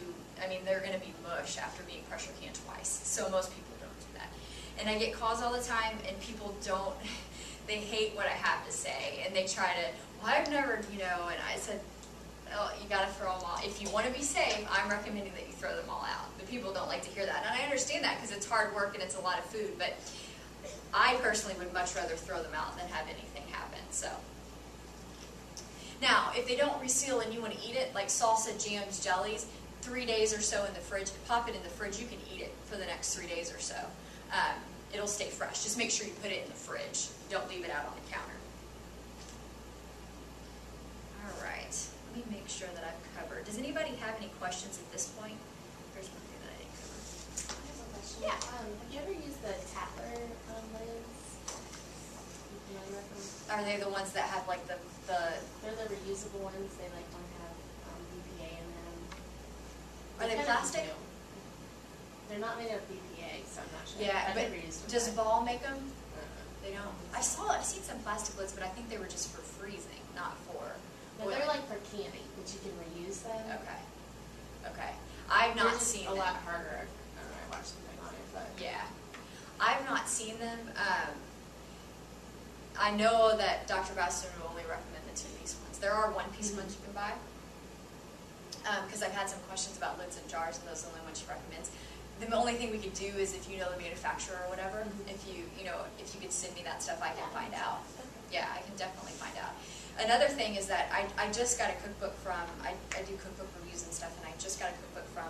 they're going to be mush after being pressure canned twice. So most people don't do that. And I get calls all the time, and people don't, they hate what I have to say, and they try to, well, I've never, and I said, oh, you got to throw them all. If you want to be safe, I'm recommending that you throw them all out. But people don't like to hear that, and I understand that because it's hard work and it's a lot of food, but I personally would much rather throw them out than have anything happen. So now, if they don't reseal and you want to eat it, like salsa, jams, jellies, 3 days or so in the fridge, pop it in the fridge, you can eat it for the next 3 days or so. It'll stay fresh. Just make sure you put it in the fridge. Don't leave it out on the counter. All right, let me make sure that I've covered. Does anybody have any questions at this point? There's one thing that I didn't cover. I have a question. question. Yeah. Have you ever used the Tatler lids? You familiar with them? Are they the ones that have like the They're the reusable ones. They like one have BPA in them. Are they kind of plastic? new. They're not made of BPA, so I'm not sure. Yeah, I've but never used them. does but- Ball make them? They don't. I've seen some plastic lids, but I think they were just for freezing, not for No, oil. they're like for canning, but you can reuse them. Okay. Okay. I've They're not just seen a them. lot harder. I don't know. I watched something on it, but Yeah. I've not seen them. I know that Dr. Baston will only recommend the 2-piece ones. There are 1-piece ones you can buy. Because I've had some questions about lids and jars, and those are the only ones she recommends. The only thing we could do is if you know the manufacturer or whatever, if you could send me that stuff, I can find out. Yeah, I can definitely find out. Another thing is that I just got a cookbook from, I do cookbook reviews and stuff, and I just got a cookbook from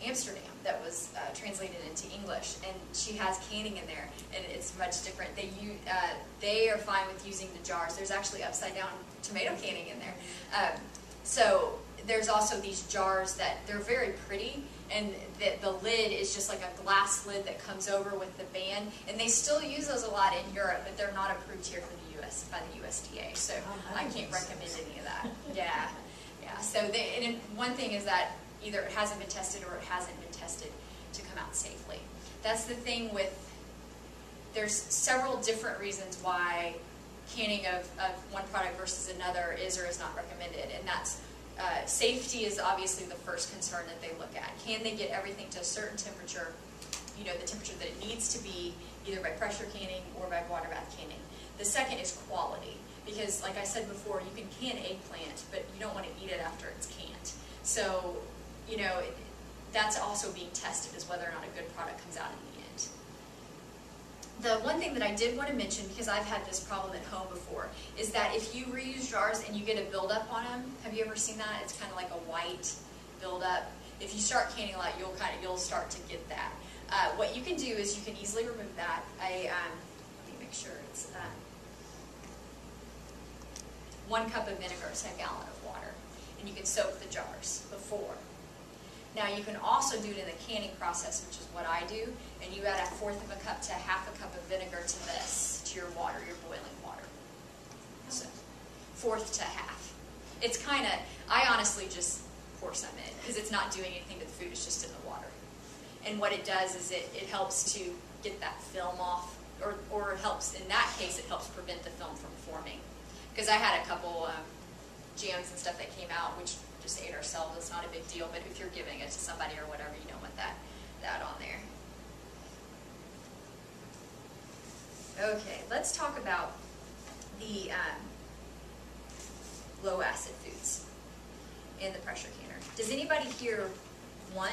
Amsterdam that was translated into English, and she has canning in there, and it's much different. They are fine with using the jars. There's actually upside down tomato canning in there. So there's also these jars that they're very pretty, and the lid is just like a glass lid that comes over with the band, and they still use those a lot in Europe, but they're not approved here for the U.S. by the USDA, so I can't recommend any of that. Yeah, yeah. So and one thing is that either it hasn't been tested or it hasn't been tested to come out safely. That's the thing with, there's several different reasons why canning of one product versus another is or is not recommended, and that's safety is obviously the first concern that they look at. Can they get everything to a certain temperature, the temperature that it needs to be, either by pressure canning or by water bath canning. The second is quality, because like I said before, you can can eggplant, but you don't want to eat it after it's canned. So, that's also being tested, is whether or not a good product comes out in the end. The one thing that I did want to mention, because I've had this problem at home before, is that if you reuse jars and you get a buildup on them, have you ever seen that? It's kind of like a white buildup. If you start canning a lot, you'll start to get that. What you can do is you can easily remove that. Let me make sure it's 1 cup of vinegar to a gallon of water, and you can soak the jars before. Now you can also do it in the canning process, which is what I do, and you add 1/4 of a cup to 1/2 cup of vinegar to this, to your water, your boiling water. So 1/4 to 1/2. It's kind of, I honestly just pour some in, because it's not doing anything to the food, it's just in the water. And what it does is it helps to get that film off, or it helps, in that case, it helps prevent the film from forming. Because I had a couple jams and stuff that came out, which just ate ourselves. It's not a big deal, but if you're giving it to somebody or whatever, you don't want that on there. Okay, let's talk about the low acid foods in the pressure canner. Does anybody here want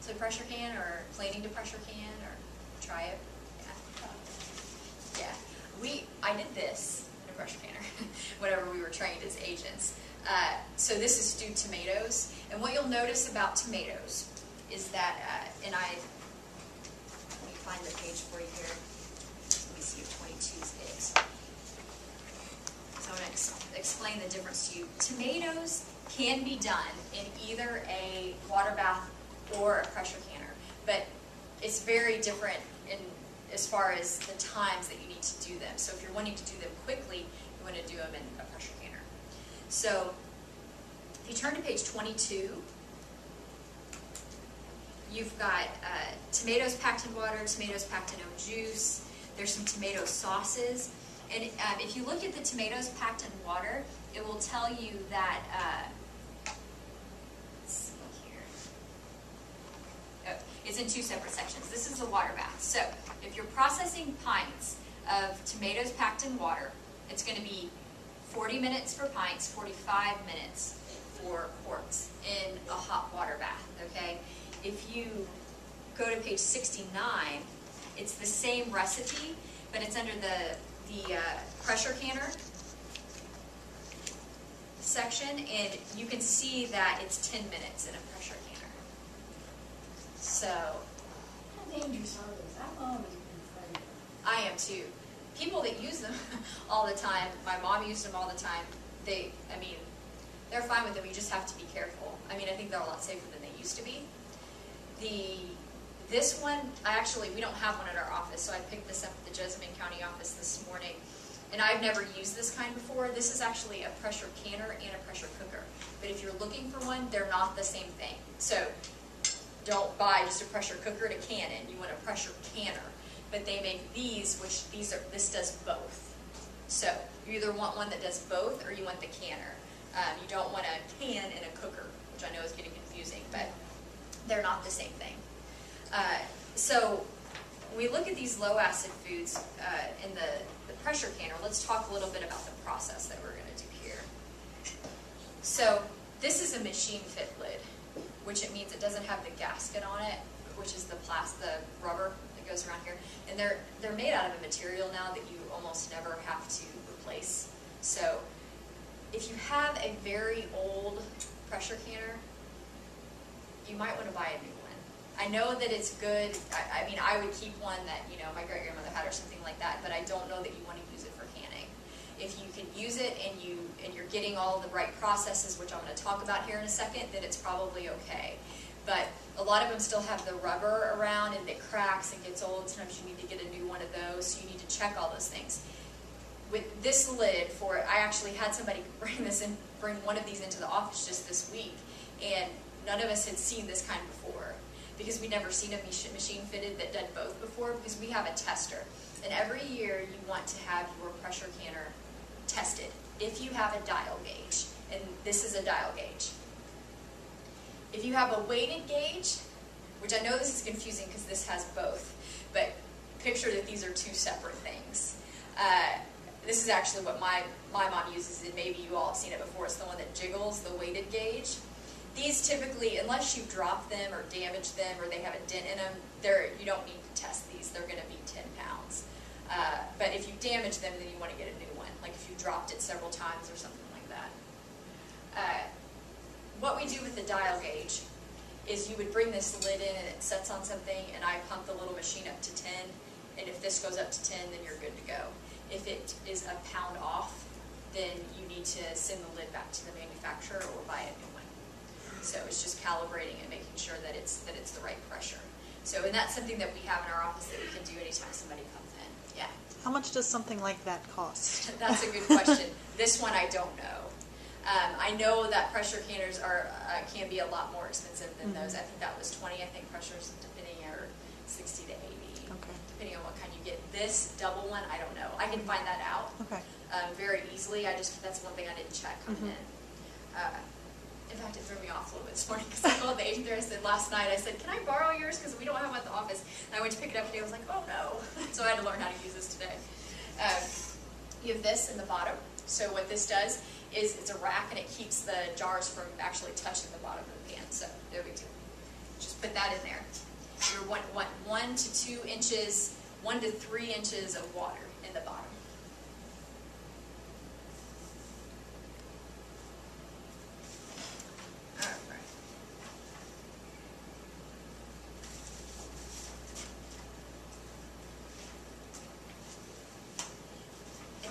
to pressure can, or planning to pressure can, or try it? Yeah. I did this in a pressure canner whenever we were trained as agents. So this is stewed tomatoes, and what you'll notice about tomatoes is that, let me find the page for you here. Let me see if 22 is big. So I'm going to explain the difference to you. Tomatoes can be done in either a water bath or a pressure canner, but it's very different as far as the times that you need to do them. So if you're wanting to do them quickly, you want to do them in a pressure canner. So if you turn to page 22, you've got tomatoes packed in water, tomatoes packed in oat juice. There's some tomato sauces. And if you look at the tomatoes packed in water, it will tell you that, let's see here. Oh, it's in 2 separate sections. This is the water bath. So if you're processing pints of tomatoes packed in water, it's going to be 40 minutes for pints, 45 minutes for quarts in a hot water bath, okay? If you go to page 69, it's the same recipe, but it's under the pressure canner section, and you can see that it's 10 minutes in a pressure canner. So, How dangerous are those? I've always been afraid of them. I am too. People that use them all the time, my mom used them all the time, they're fine with them, you just have to be careful. I think they're a lot safer than they used to be. This one, we don't have one at our office, so I picked this up at the Jessamine County office this morning. And I've never used this kind before. This is actually a pressure canner and a pressure cooker. But if you're looking for one, they're not the same thing. So don't buy just a pressure cooker to can it. You want a pressure canner. But they make these, this does both. So you either want one that does both or you want the canner. You don't want a can and a cooker, which I know is getting confusing, but they're not the same thing. So when we look at these low acid foods in the pressure canner, let's talk a little bit about the process that we're going to do here. So this is a machine fit lid, which it means it doesn't have the gasket on it, which is the rubber that goes around here. And they're made out of a material now that you almost never have to replace. So if you have a very old pressure canner, you might want to buy a new one. I know that it's good. I mean, I would keep one that, my great-grandmother had or something like that, but I don't know that you want to use it for canning. If you can use it and you're getting all the right processes, which I'm going to talk about here in a second, then it's probably okay. But a lot of them still have the rubber around and it cracks and gets old. Sometimes you need to get a new one of those, so you need to check all those things. With this lid for it, I actually had somebody bring one of these into the office just this week, and none of us had seen this kind before, because we'd never seen a machine fitted that did both before, because we have a tester. And every year you want to have your pressure canner tested. If you have a dial gauge, and this is a dial gauge. If you have a weighted gauge, which I know this is confusing because this has both, but picture that these are two separate things. This is actually what my mom uses, and maybe you all have seen it before. It's the one that jiggles, the weighted gauge. These typically, unless you drop them or damage them or they have a dent in them, you don't need to test these. They're going to be 10 pounds. But if you damage them, then you want to get a new one, like if you dropped it several times or something like that. What we do with the dial gauge is you would bring this lid in and it sets on something, and I pump the little machine up to 10, and if this goes up to 10, then you're good to go. If it is a pound off, then you need to send the lid back to the manufacturer or buy a new one. So it's just calibrating and making sure that it's the right pressure. So, and that's something that we have in our office that we can do anytime somebody comes in. Yeah. How much does something like that cost? That's a good question. This one I don't know. I know that pressure canners can be a lot more expensive than those. I think that was 20. I think pressures depending are 60 to 80. Okay. Depending on what kind you get. This double one, I don't know. I can find that out. Okay. Very easily. That's one thing I didn't check coming in. In fact, it threw me off a little bit this morning because I called the agent there. I said last night, I said, "Can I borrow yours? Because we don't have one at the office." And I went to pick it up today. I was like, "Oh no!" So I had to learn how to use this today. You have this in the bottom. So what this does is it's a rack, and it keeps the jars from actually touching the bottom of the pan. So there we go. Just put that in there. You're 1 to 2 inches, 1 to 3 inches of water in the bottom.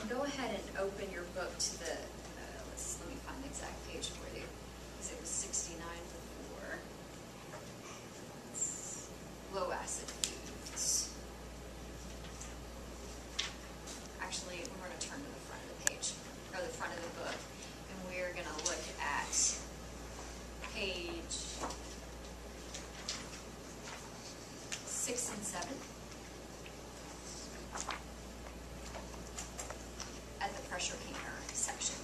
Go ahead and open your book to the, let me find the exact page for you, because it was 69 before. Low acid foods. Actually, we're going to turn to the front of the page, or the front of the book, and we're going to look at page 6 and 7. At the pressure canner section.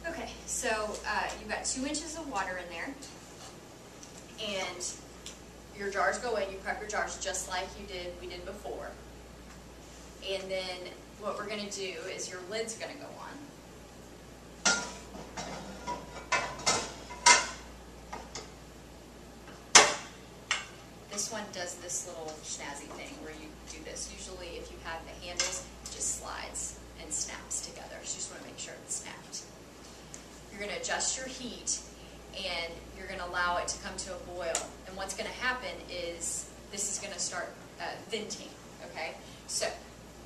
Okay, so you've got 2 inches of water in there, and your jars go in. You prep your jars just like we did before. And then what we're going to do is your lid's going to go on. This one does this little snazzy thing where you do this. Usually if you have the handles, it just slides and snaps together. So you just want to make sure it's snapped. You're going to adjust your heat, and you're going to allow it to come to a boil. And what's going to happen is this is going to start venting, okay? So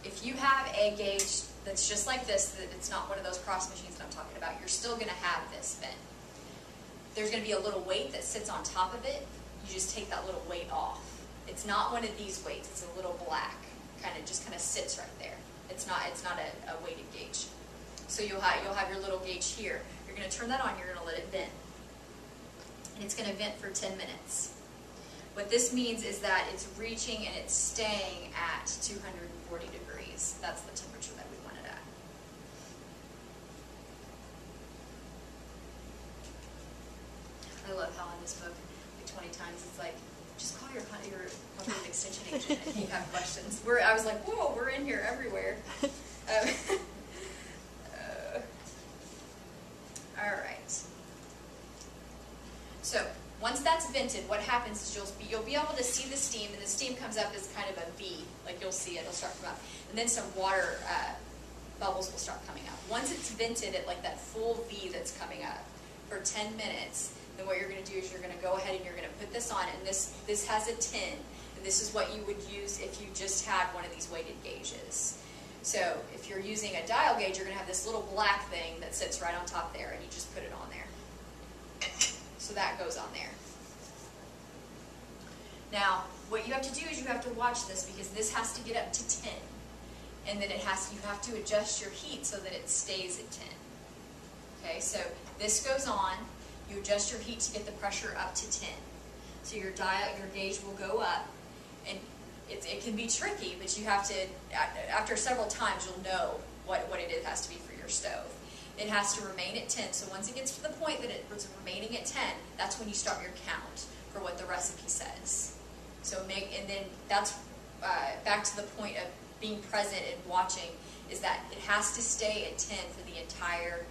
if you have a gauge that's just like this, that it's not one of those cross machines that I'm talking about, you're still going to have this vent. There's going to be a little weight that sits on top of it. You just take that little weight off. It's not one of these weights. It's a little black, kind of sits right there. It's not a weighted gauge. So you'll have your little gauge here. You're going to turn that on. You're going to let it vent, and it's going to vent for 10 minutes. What this means is that it's reaching and it's staying at 240 degrees. That's the temperature that we want it at. I love how in this book, like 20 times, it's like, just call your public extension agent if you have questions. I was like, whoa, we're in here everywhere. All right. So once that's vented, what happens is you'll be able to see the steam, and the steam comes up as kind of a V, like you'll see it'll start to come up, and then some water bubbles will start coming up. Once it's vented at like that full V that's coming up for 10 minutes, then what you're going to do is you're going to go ahead and you're going to put this on, and this has a tin, and this is what you would use if you just had one of these weighted gauges. So if you're using a dial gauge, you're going to have this little black thing that sits right on top there, and you just put it on there. So that goes on there. Now, what you have to do is you have to watch this, because this has to get up to 10, and then you have to adjust your heat so that it stays at 10. Okay, so this goes on. You adjust your heat to get the pressure up to 10. So your gauge will go up, and it can be tricky, but you have to, after several times, you'll know what it has to be for your stove. It has to remain at 10. So once it gets to the point that it's remaining at 10, that's when you start your count for what the recipe says. So and then that's back to the point of being present and watching, is that it has to stay at 10 for the entire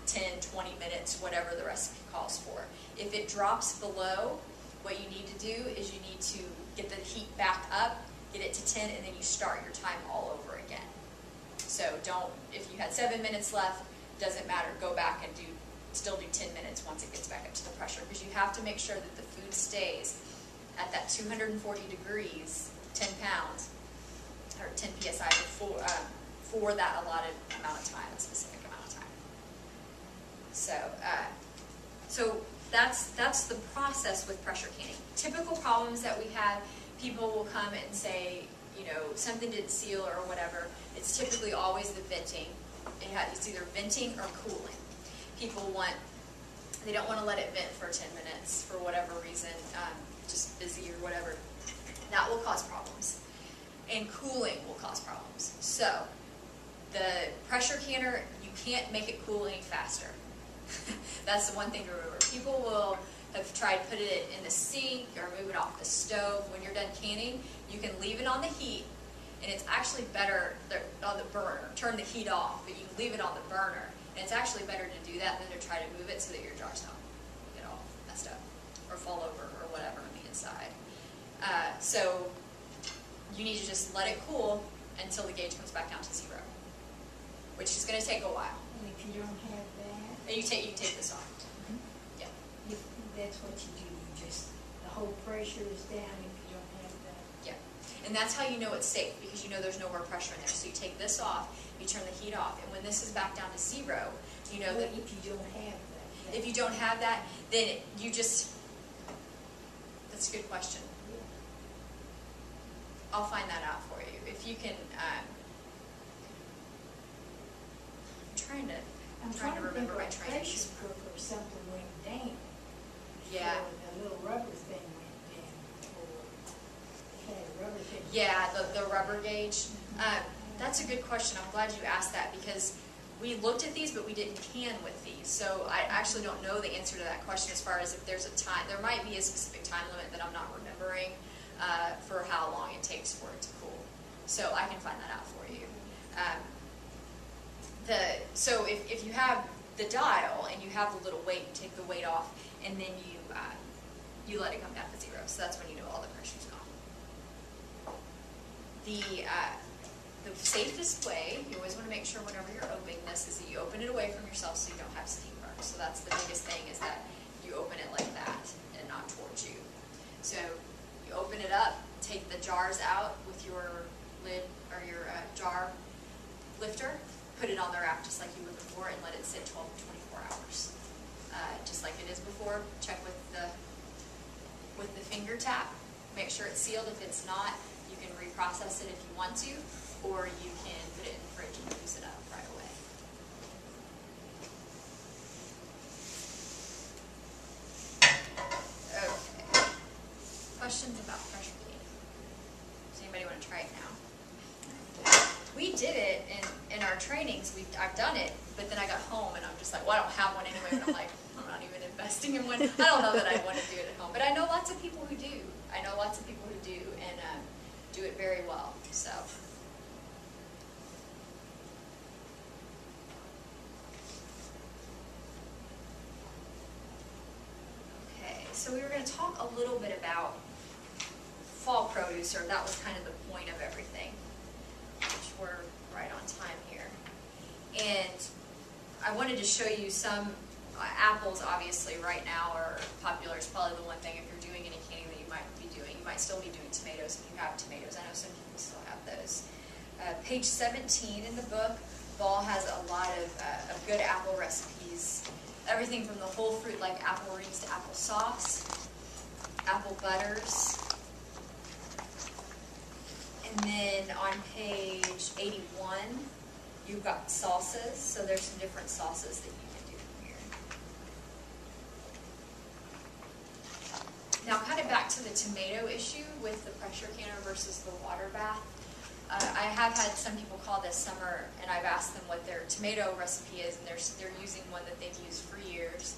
10, 20 minutes, whatever the recipe calls for. If it drops below, what you need to do is you need to get the heat back up, get it to 10, and then you start your time all over again. So if you had 7 minutes left, doesn't matter, go back and still do 10 minutes once it gets back up to the pressure, because you have to make sure that the food stays at that 240 degrees, 10 pounds, or 10 psi for that allotted amount of time, a specific amount of time. So that's the process with pressure canning. Typical problems that we have, people will come and say, something didn't seal or whatever. It's typically always the venting. It's either venting or cooling. They don't want to let it vent for 10 minutes for whatever reason, just busy or whatever. That will cause problems. And cooling will cause problems. So the pressure canner, you can't make it cool any faster. That's the one thing to remember. People will have tried putting it in the sink or move it off the stove. When you're done canning, you can leave it on the heat, and it's actually better on the burner. Turn the heat off, but you can leave it on the burner. And it's actually better to do that than to try to move it so that your jars don't get all messed up or fall over or whatever on the inside. So you need to just let it cool until the gauge comes back down to 0, which is going to take a while. And if you don't have that, And you take this off. Yeah. that's what you do. The whole pressure is down if you don't have that. Yeah. And that's how you know it's safe, because you know there's no more pressure in there. So you take this off, you turn the heat off, and when this is back down to 0, you know that if you don't have that. if you don't have that, then that's a good question. I'll find that out for you. If you can, I'm trying to remember my training. Pressure cooker or something went down. Yeah. So the little rubber thing went down. Or it had a rubber thing. Yeah, the rubber gauge. That's a good question. I'm glad you asked that, because we looked at these, but we didn't can with these. So I actually don't know the answer to that question as far as if there's a time. There might be a specific time limit that I'm not remembering for how long it takes for it to cool. So I can find that out for you. So if you have the dial and you have the little weight, you take the weight off, and then you let it come down to 0. So that's when you know all the pressure's gone. The safest way, you always want to make sure whenever you're opening this, is that you open it away from yourself so you don't have steam burn. So that's the biggest thing, is that you open it like that and not towards you. So you open it up, take the jars out with your lid or your jar, lifter, put it on the rack just like you would before, and let it sit 12 to 24 hours. Just like it is before. Check with the finger tap. Make sure it's sealed. If it's not, you can reprocess it if you want to, or you can put it in the fridge and use it up right away. Okay. Questions about pressure cleaning? Does anybody want to try it now? We did it in our trainings. I've done it, but then I got home and I'm just like, well, I don't have one anyway. And I'm like, I'm not even investing in one. I don't know that I want to do it at home, but I know lots of people who do. I know lots of people who do, and do it very well. So. Okay, so we were going to talk a little bit about fall produce, or that was kind of the point of everything, which we're right on time here. And I wanted to show you some apples. Obviously right now are popular. It's probably the one thing, if you're doing any canning, that you might be doing. You might still be doing tomatoes if you have tomatoes. I know some people still have those. Page 17 in the book, Thaw has a lot of good apple recipes. Everything from the whole fruit like apple rings to apple sauce, apple butters. And then on page 81, you've got salsas. So there's some different salsas that you can do from here. Now, kind of back to the tomato issue with the pressure canner versus the water bath. I have had some people call this summer, and I've asked them what their tomato recipe is, and they're using one that they've used for years,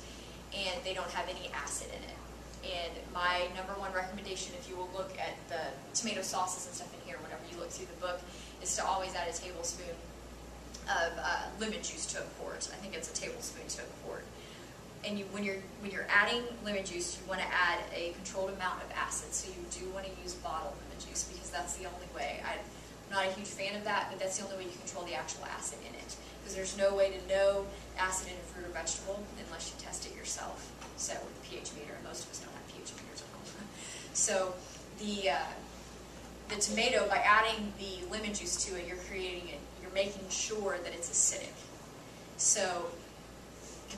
and they don't have any acid in it. And my number one recommendation, if you will look at the tomato sauces and stuff in here, whenever you look through the book, is to always add a tablespoon of lemon juice to a quart. I think it's a tablespoon to a quart. And when you're adding lemon juice, you want to add a controlled amount of acid. So you do want to use bottled lemon juice, because that's the only way. I'm not a huge fan of that, but that's the only way you control the actual acid in it. Because there's no way to know acid in a fruit or vegetable unless you test it yourself. So with a pH meter, and most of us don't have pH meters at home. So the tomato, by adding the lemon juice to it, you're making sure that it's acidic. So,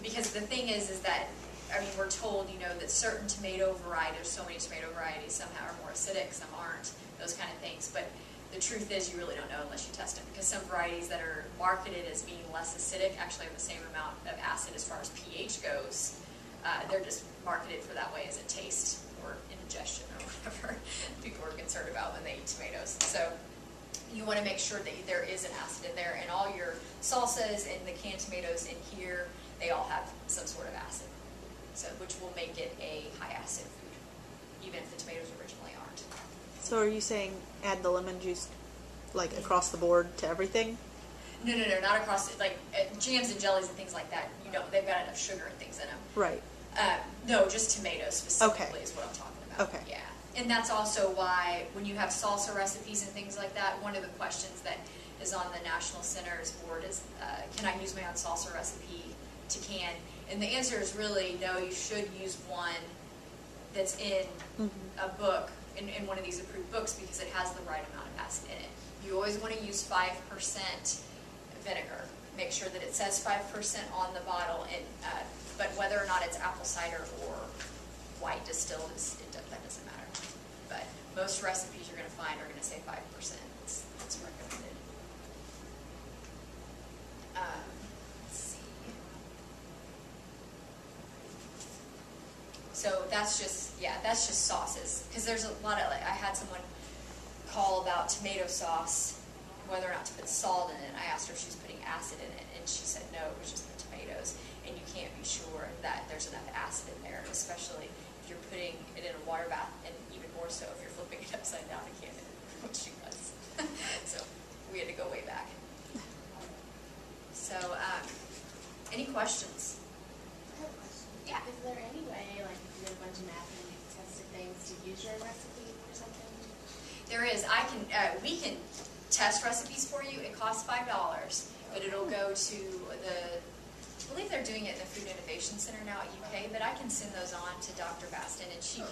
because the thing is that, I mean, we're told, that certain tomato varieties, there's so many tomato varieties, some are more acidic, some aren't, those kind of things. But the truth is, you really don't know unless you test them, because some varieties that are marketed as being less acidic actually have the same amount of acid as far as pH goes. They're just marketed for that way as a taste or indigestion or whatever people are concerned about when they eat tomatoes. So you want to make sure that there is an acid in there, and all your salsas and the canned tomatoes in here, they all have some sort of acid, so which will make it a high acid food, even if the tomatoes originally aren't. So are you saying add the lemon juice like across the board to everything? No, not across, like jams and jellies and things like that. They've got enough sugar and things in them. Right. No, just tomatoes specifically is what I'm talking about. Okay. Yeah. And that's also why when you have salsa recipes and things like that, one of the questions that is on the National Center's board is, can I use my own salsa recipe to can? And the answer is really no, you should use one that's in a book, in one of these approved books, because it has the right amount of acid in it. You always want to use 5% vinegar. Make sure that it says 5% on the bottle, and but whether or not it's apple cider or white distilled, that doesn't matter. But most recipes you're going to find are going to say 5%. It's recommended. Let's see. So that's just sauces, because there's a lot of, I had someone call about tomato sauce, whether or not to put salt in it. I asked her if she was putting acid in it, and she said no, it was just the tomatoes. And you can't be sure that there's enough acid in there, especially if you're putting it in a water bath, and even more so if you're flipping it upside down and canning it, which she was. So we had to go way back. So, any questions? I have a question. Yeah. Is there any way, like if you did a bunch of math and you tested things, to use your recipe or something? There is. We can test recipes for you. It costs $5, but it'll go to I believe they're doing it in the Food Innovation Center now at UK, but I can send those on to Dr. Baston, and she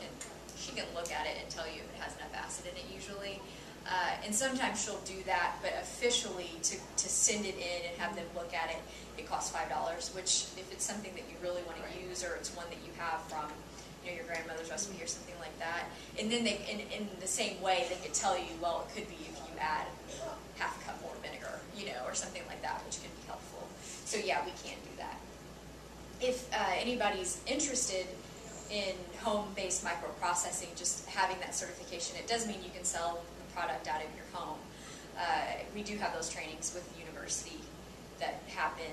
can look at it and tell you if it has enough acid in it usually. And sometimes she'll do that, but officially to send it in and have them look at it, it costs $5, which if it's something that you really want to use, or it's one that you have from your grandmother's recipe or something like that. And then they, in the same way, they could tell you, well, it could be if you add half a cup more vinegar, or something like that, which can be helpful. So yeah, we can do that. If anybody's interested in home-based microprocessing, just having that certification, it does mean you can sell the product out of your home. We do have those trainings with the university that happen.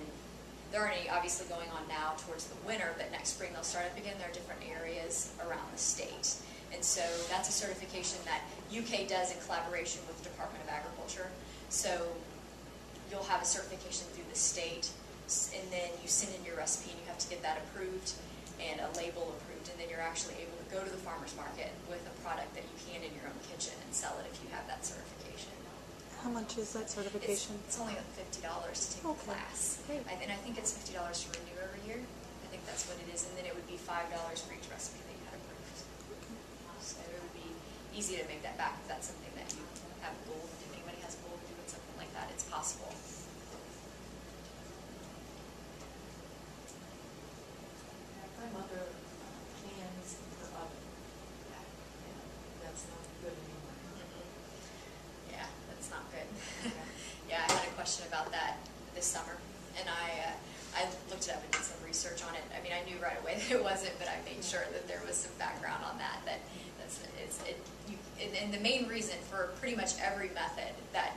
There aren't any obviously going on now towards the winter, but next spring they'll start up again. There are different areas around the state. And so that's a certification that UK does in collaboration with the Department of Agriculture. So you'll have a certification through the state, and then you send in your recipe and you have to get that approved and a label approved, and then you're actually able to go to the farmer's market with a product that you can in your own kitchen and sell it if you have that certification. How much is that certification? It's only like $50 to take the class. Great. And I think it's $50 to renew every year. I think that's what it is. And then it would be $5 for each recipe that you had approved. So it would be easy to make that back if that's something that you have a goal. If anybody has a goal of doing something like that, it's possible. My mother cans her oven. That's not good anymore. Yeah, that's not good. Yeah, I had a question about that this summer, and I looked it up and did some research on it. I mean, I knew right away that it wasn't, but I made sure that there was some background on that. And the main reason for pretty much every method that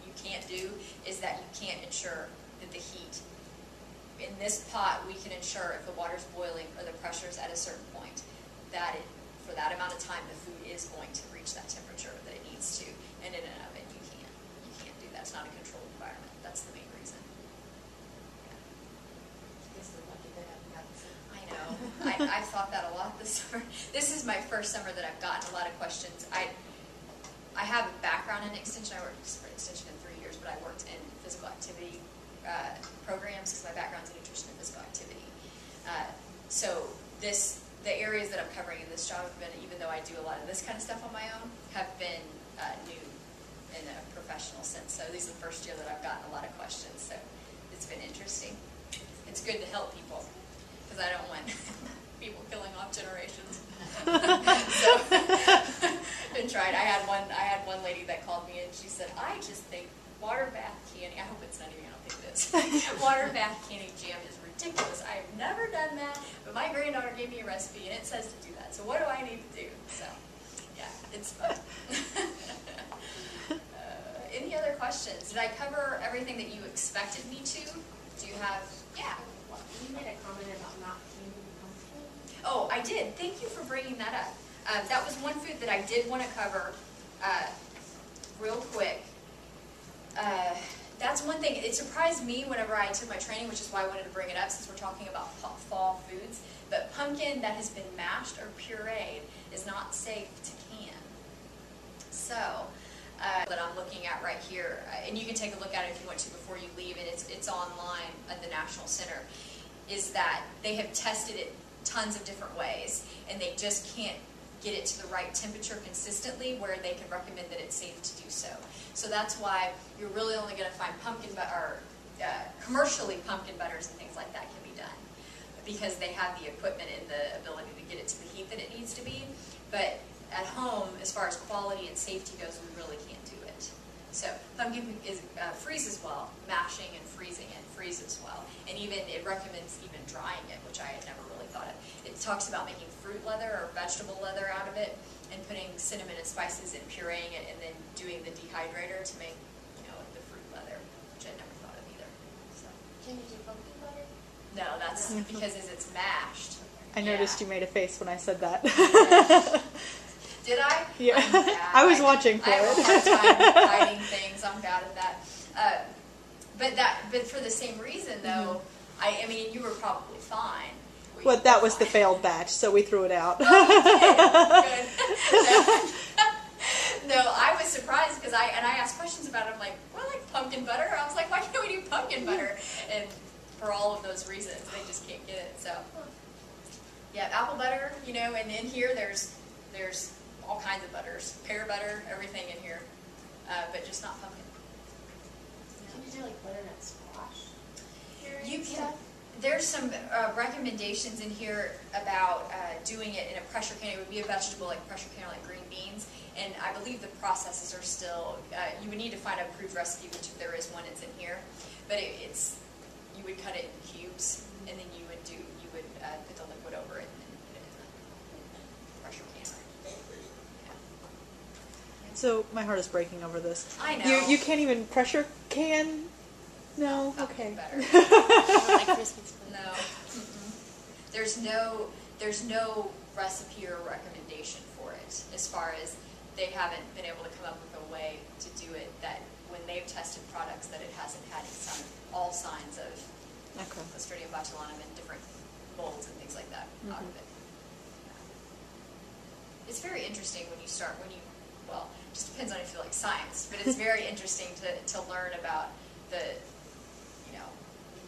you can't do is that you can't ensure that the heat in this pot, we can ensure if the water's boiling or the pressure's at a certain point, that for that amount of time, the food is going to reach that temperature that it needs to. And in an oven, you can't do that. It's not a controlled environment. That's the main reason. I know. I've thought that a lot this summer. This is my first summer that I've gotten a lot of questions. I have a background in extension. I worked for extension in 3 years, but I worked in physical activity programs because my background's in nutrition and physical activity. So the areas that I'm covering in this job have been, even though I do a lot of this kind of stuff on my own, have been new in a professional sense. So this is the first year that I've gotten a lot of questions. So it's been interesting. It's good to help people because I don't want people killing off generations. So been tried. I had one lady that called me and she said, I just think water bath canning, I hope it's not even, I don't think it is. Water bath canning jam is ridiculous. I have never done that, but my granddaughter gave me a recipe and it says to do that. So what do I need to do? So, yeah, it's fun. Any other questions? Did I cover everything that you expected me to? Do you have, yeah. You made a comment about not canning pumpkin. Oh, I did. Thank you for bringing that up. That was one food that I did want to cover real quick. That's one thing. It surprised me whenever I took my training, which is why I wanted to bring it up since we're talking about fall foods. But pumpkin that has been mashed or pureed is not safe to can. So, that I'm looking at right here, and you can take a look at it if you want to before you leave, and it's online at the National Center, is that they have tested it tons of different ways, and they just can't get it to the right temperature consistently where they can recommend that it's safe to do so. So that's why you're really only going to find pumpkin butter, commercially pumpkin butters and things like that can be done because they have the equipment and the ability to get it to the heat that it needs to be. But at home, as far as quality and safety goes, we really can't do it. So pumpkin freezes well, mashing and freezing it freezes well. And even it recommends even drying it, which I had never really thought of. It talks about making fruit leather or vegetable leather out of it and putting cinnamon and spices and pureeing it and then doing the dehydrator to make, the fruit leather, which I never thought of either. So. Can you do pumpkin butter? No, that's because as it's mashed. I noticed you made a face when I said that. Did I? Yeah. I'm bad. I was watching for I have a hard time hiding things. I'm bad at that. But for the same reason, though, I mean, you were probably fine. Well, that was the failed batch, so we threw it out. Oh, you did? Good. No, I was surprised because I asked questions about it. I'm like, well, I like pumpkin butter. I was like, why can't we do pumpkin butter? And for all of those reasons, they just can't get it. So, yeah, apple butter, and in here there's all kinds of butters, pear butter, everything in here. but just not pumpkin. Can you do like butternut squash? You can. There's some recommendations in here about doing it in a pressure can. It would be a vegetable like pressure can, like green beans. And I believe the processes are still. You would need to find an approved recipe, which if there is one, it's in here. But you would cut it in cubes, and then you would put the liquid over it and put it in the pressure can. Yeah. So my heart is breaking over this. I know. You can't even pressure can. No. Not Okay. better. Like Christmas food. No. Mm-mm. There's no recipe or recommendation for it, as far as they haven't been able to come up with a way to do it that when they've tested products that it hasn't had all signs of Okay. Clostridium botulinum in different molds and things like that out of it. Yeah. It's very interesting when you well, it just depends on if you like science, but it's very interesting to learn about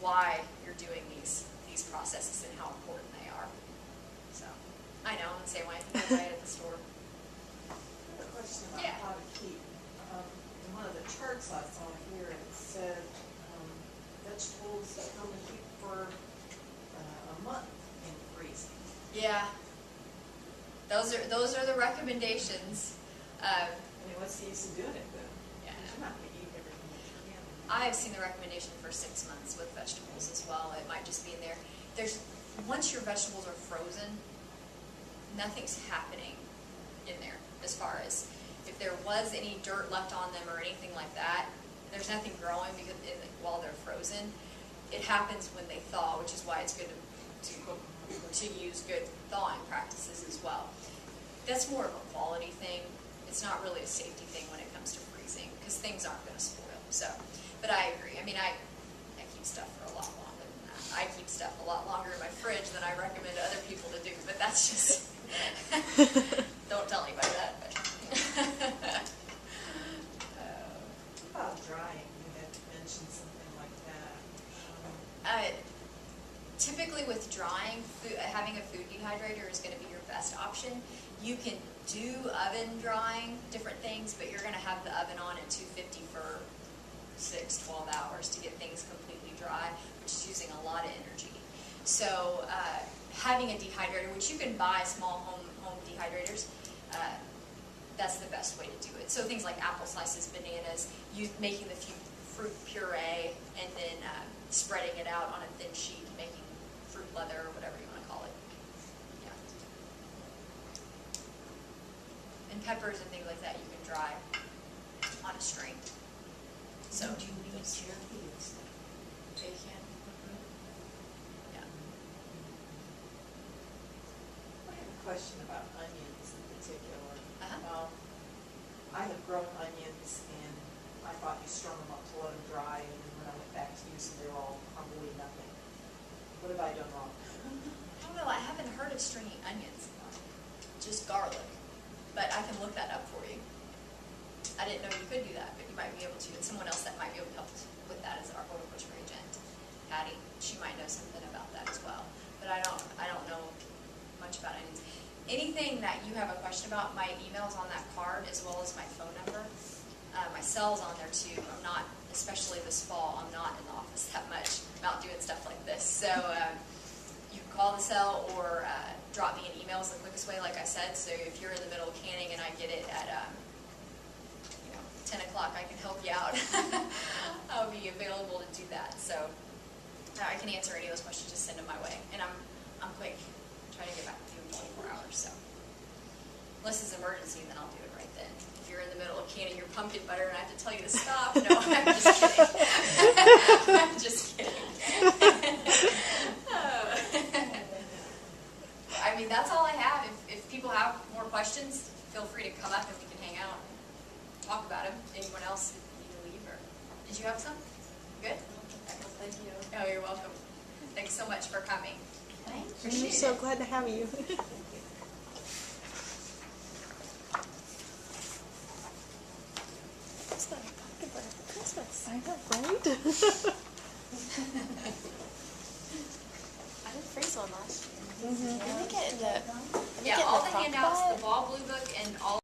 why you're doing these processes and how important they are. So, I know, I'm the same way. I buy it at the store. I have a question about Yeah. how to keep, in one of the charts I saw here, it said vegetables that come and keep for a month in freezing. Yeah. Those are the recommendations. I mean, what's the use of doing it then? Yeah. You're not going to eat everything that you can. I've seen the recommendation for 6 months with vegetables as well. It might just be in there. Once your vegetables are frozen, nothing's happening in there as far as if there was any dirt left on them or anything like that. There's nothing growing while they're frozen. It happens when they thaw, which is why it's good to use good thawing practices as well. That's more of a quality thing. It's not really a safety thing when it comes to freezing because things aren't going to spoil. So, but I agree. I mean, I keep stuff for a lot longer than that. I keep stuff a lot longer in my fridge than I recommend to other people to do. But that's just don't tell anybody that. But What about drying? You had mentioned something like that. Typically with drying, having a food dehydrator is going to be your best option. You can do oven drying, different things, but you're going to have the oven on at 250 for 6-12 hours to get things completely dry, which is using a lot of energy. So having a dehydrator, which you can buy small home dehydrators, that's the best way to do it. So things like apple slices, bananas, making the fruit puree, and then spreading it out on a thin sheet, making fruit leather or whatever you want to call it. Yeah. And peppers and things like that you can dry on a string. So Do you need jerky and stuff? they can. Yeah. I have a question about onions in particular. Uh-huh. I have grown onions, and I thought you strung them up to let them dry, and then when I went back to use them, they were all crumbly, nothing. What have I done wrong? I don't know. I haven't heard of stringing onions, just garlic. But I can look that up for you. I didn't know you could do that, but you might be able to. And someone else that might be able to help with that is our horticulture agent, Patty. She might know something about that as well. But I don't know much about onions. Anything that you have a question about, my email's on that card as well as my phone number. My cell's on there too. I'm not, especially this fall, I'm not in the office that much. I'm out doing stuff like this. So you can call the cell or drop me an email is the quickest way, like I said. So if you're in the middle of canning and I get it at 10 o'clock, I can help you out. I'll be available to do that. So I can answer any of those questions. Just send them my way. And I'm quick. Try to get back to you in 24 hours. So unless it's an emergency, then I'll do it right then. If you're in the middle of canning your pumpkin butter and I have to tell you to stop, no, I'm just kidding. I'm just kidding. I mean, that's all I have. If people have more questions, feel free to come up and we can hang out and talk about them. Anyone else need to leave? Or did you have some? Good? Thank you. Oh, you're welcome. Thanks so much for coming. Thanks. We're so glad to have you. It's not a pumpkin butter for Christmas. I know, right? I did freeze one last year. Mhm. Did they get in the? Yeah, all the handouts, the ball blue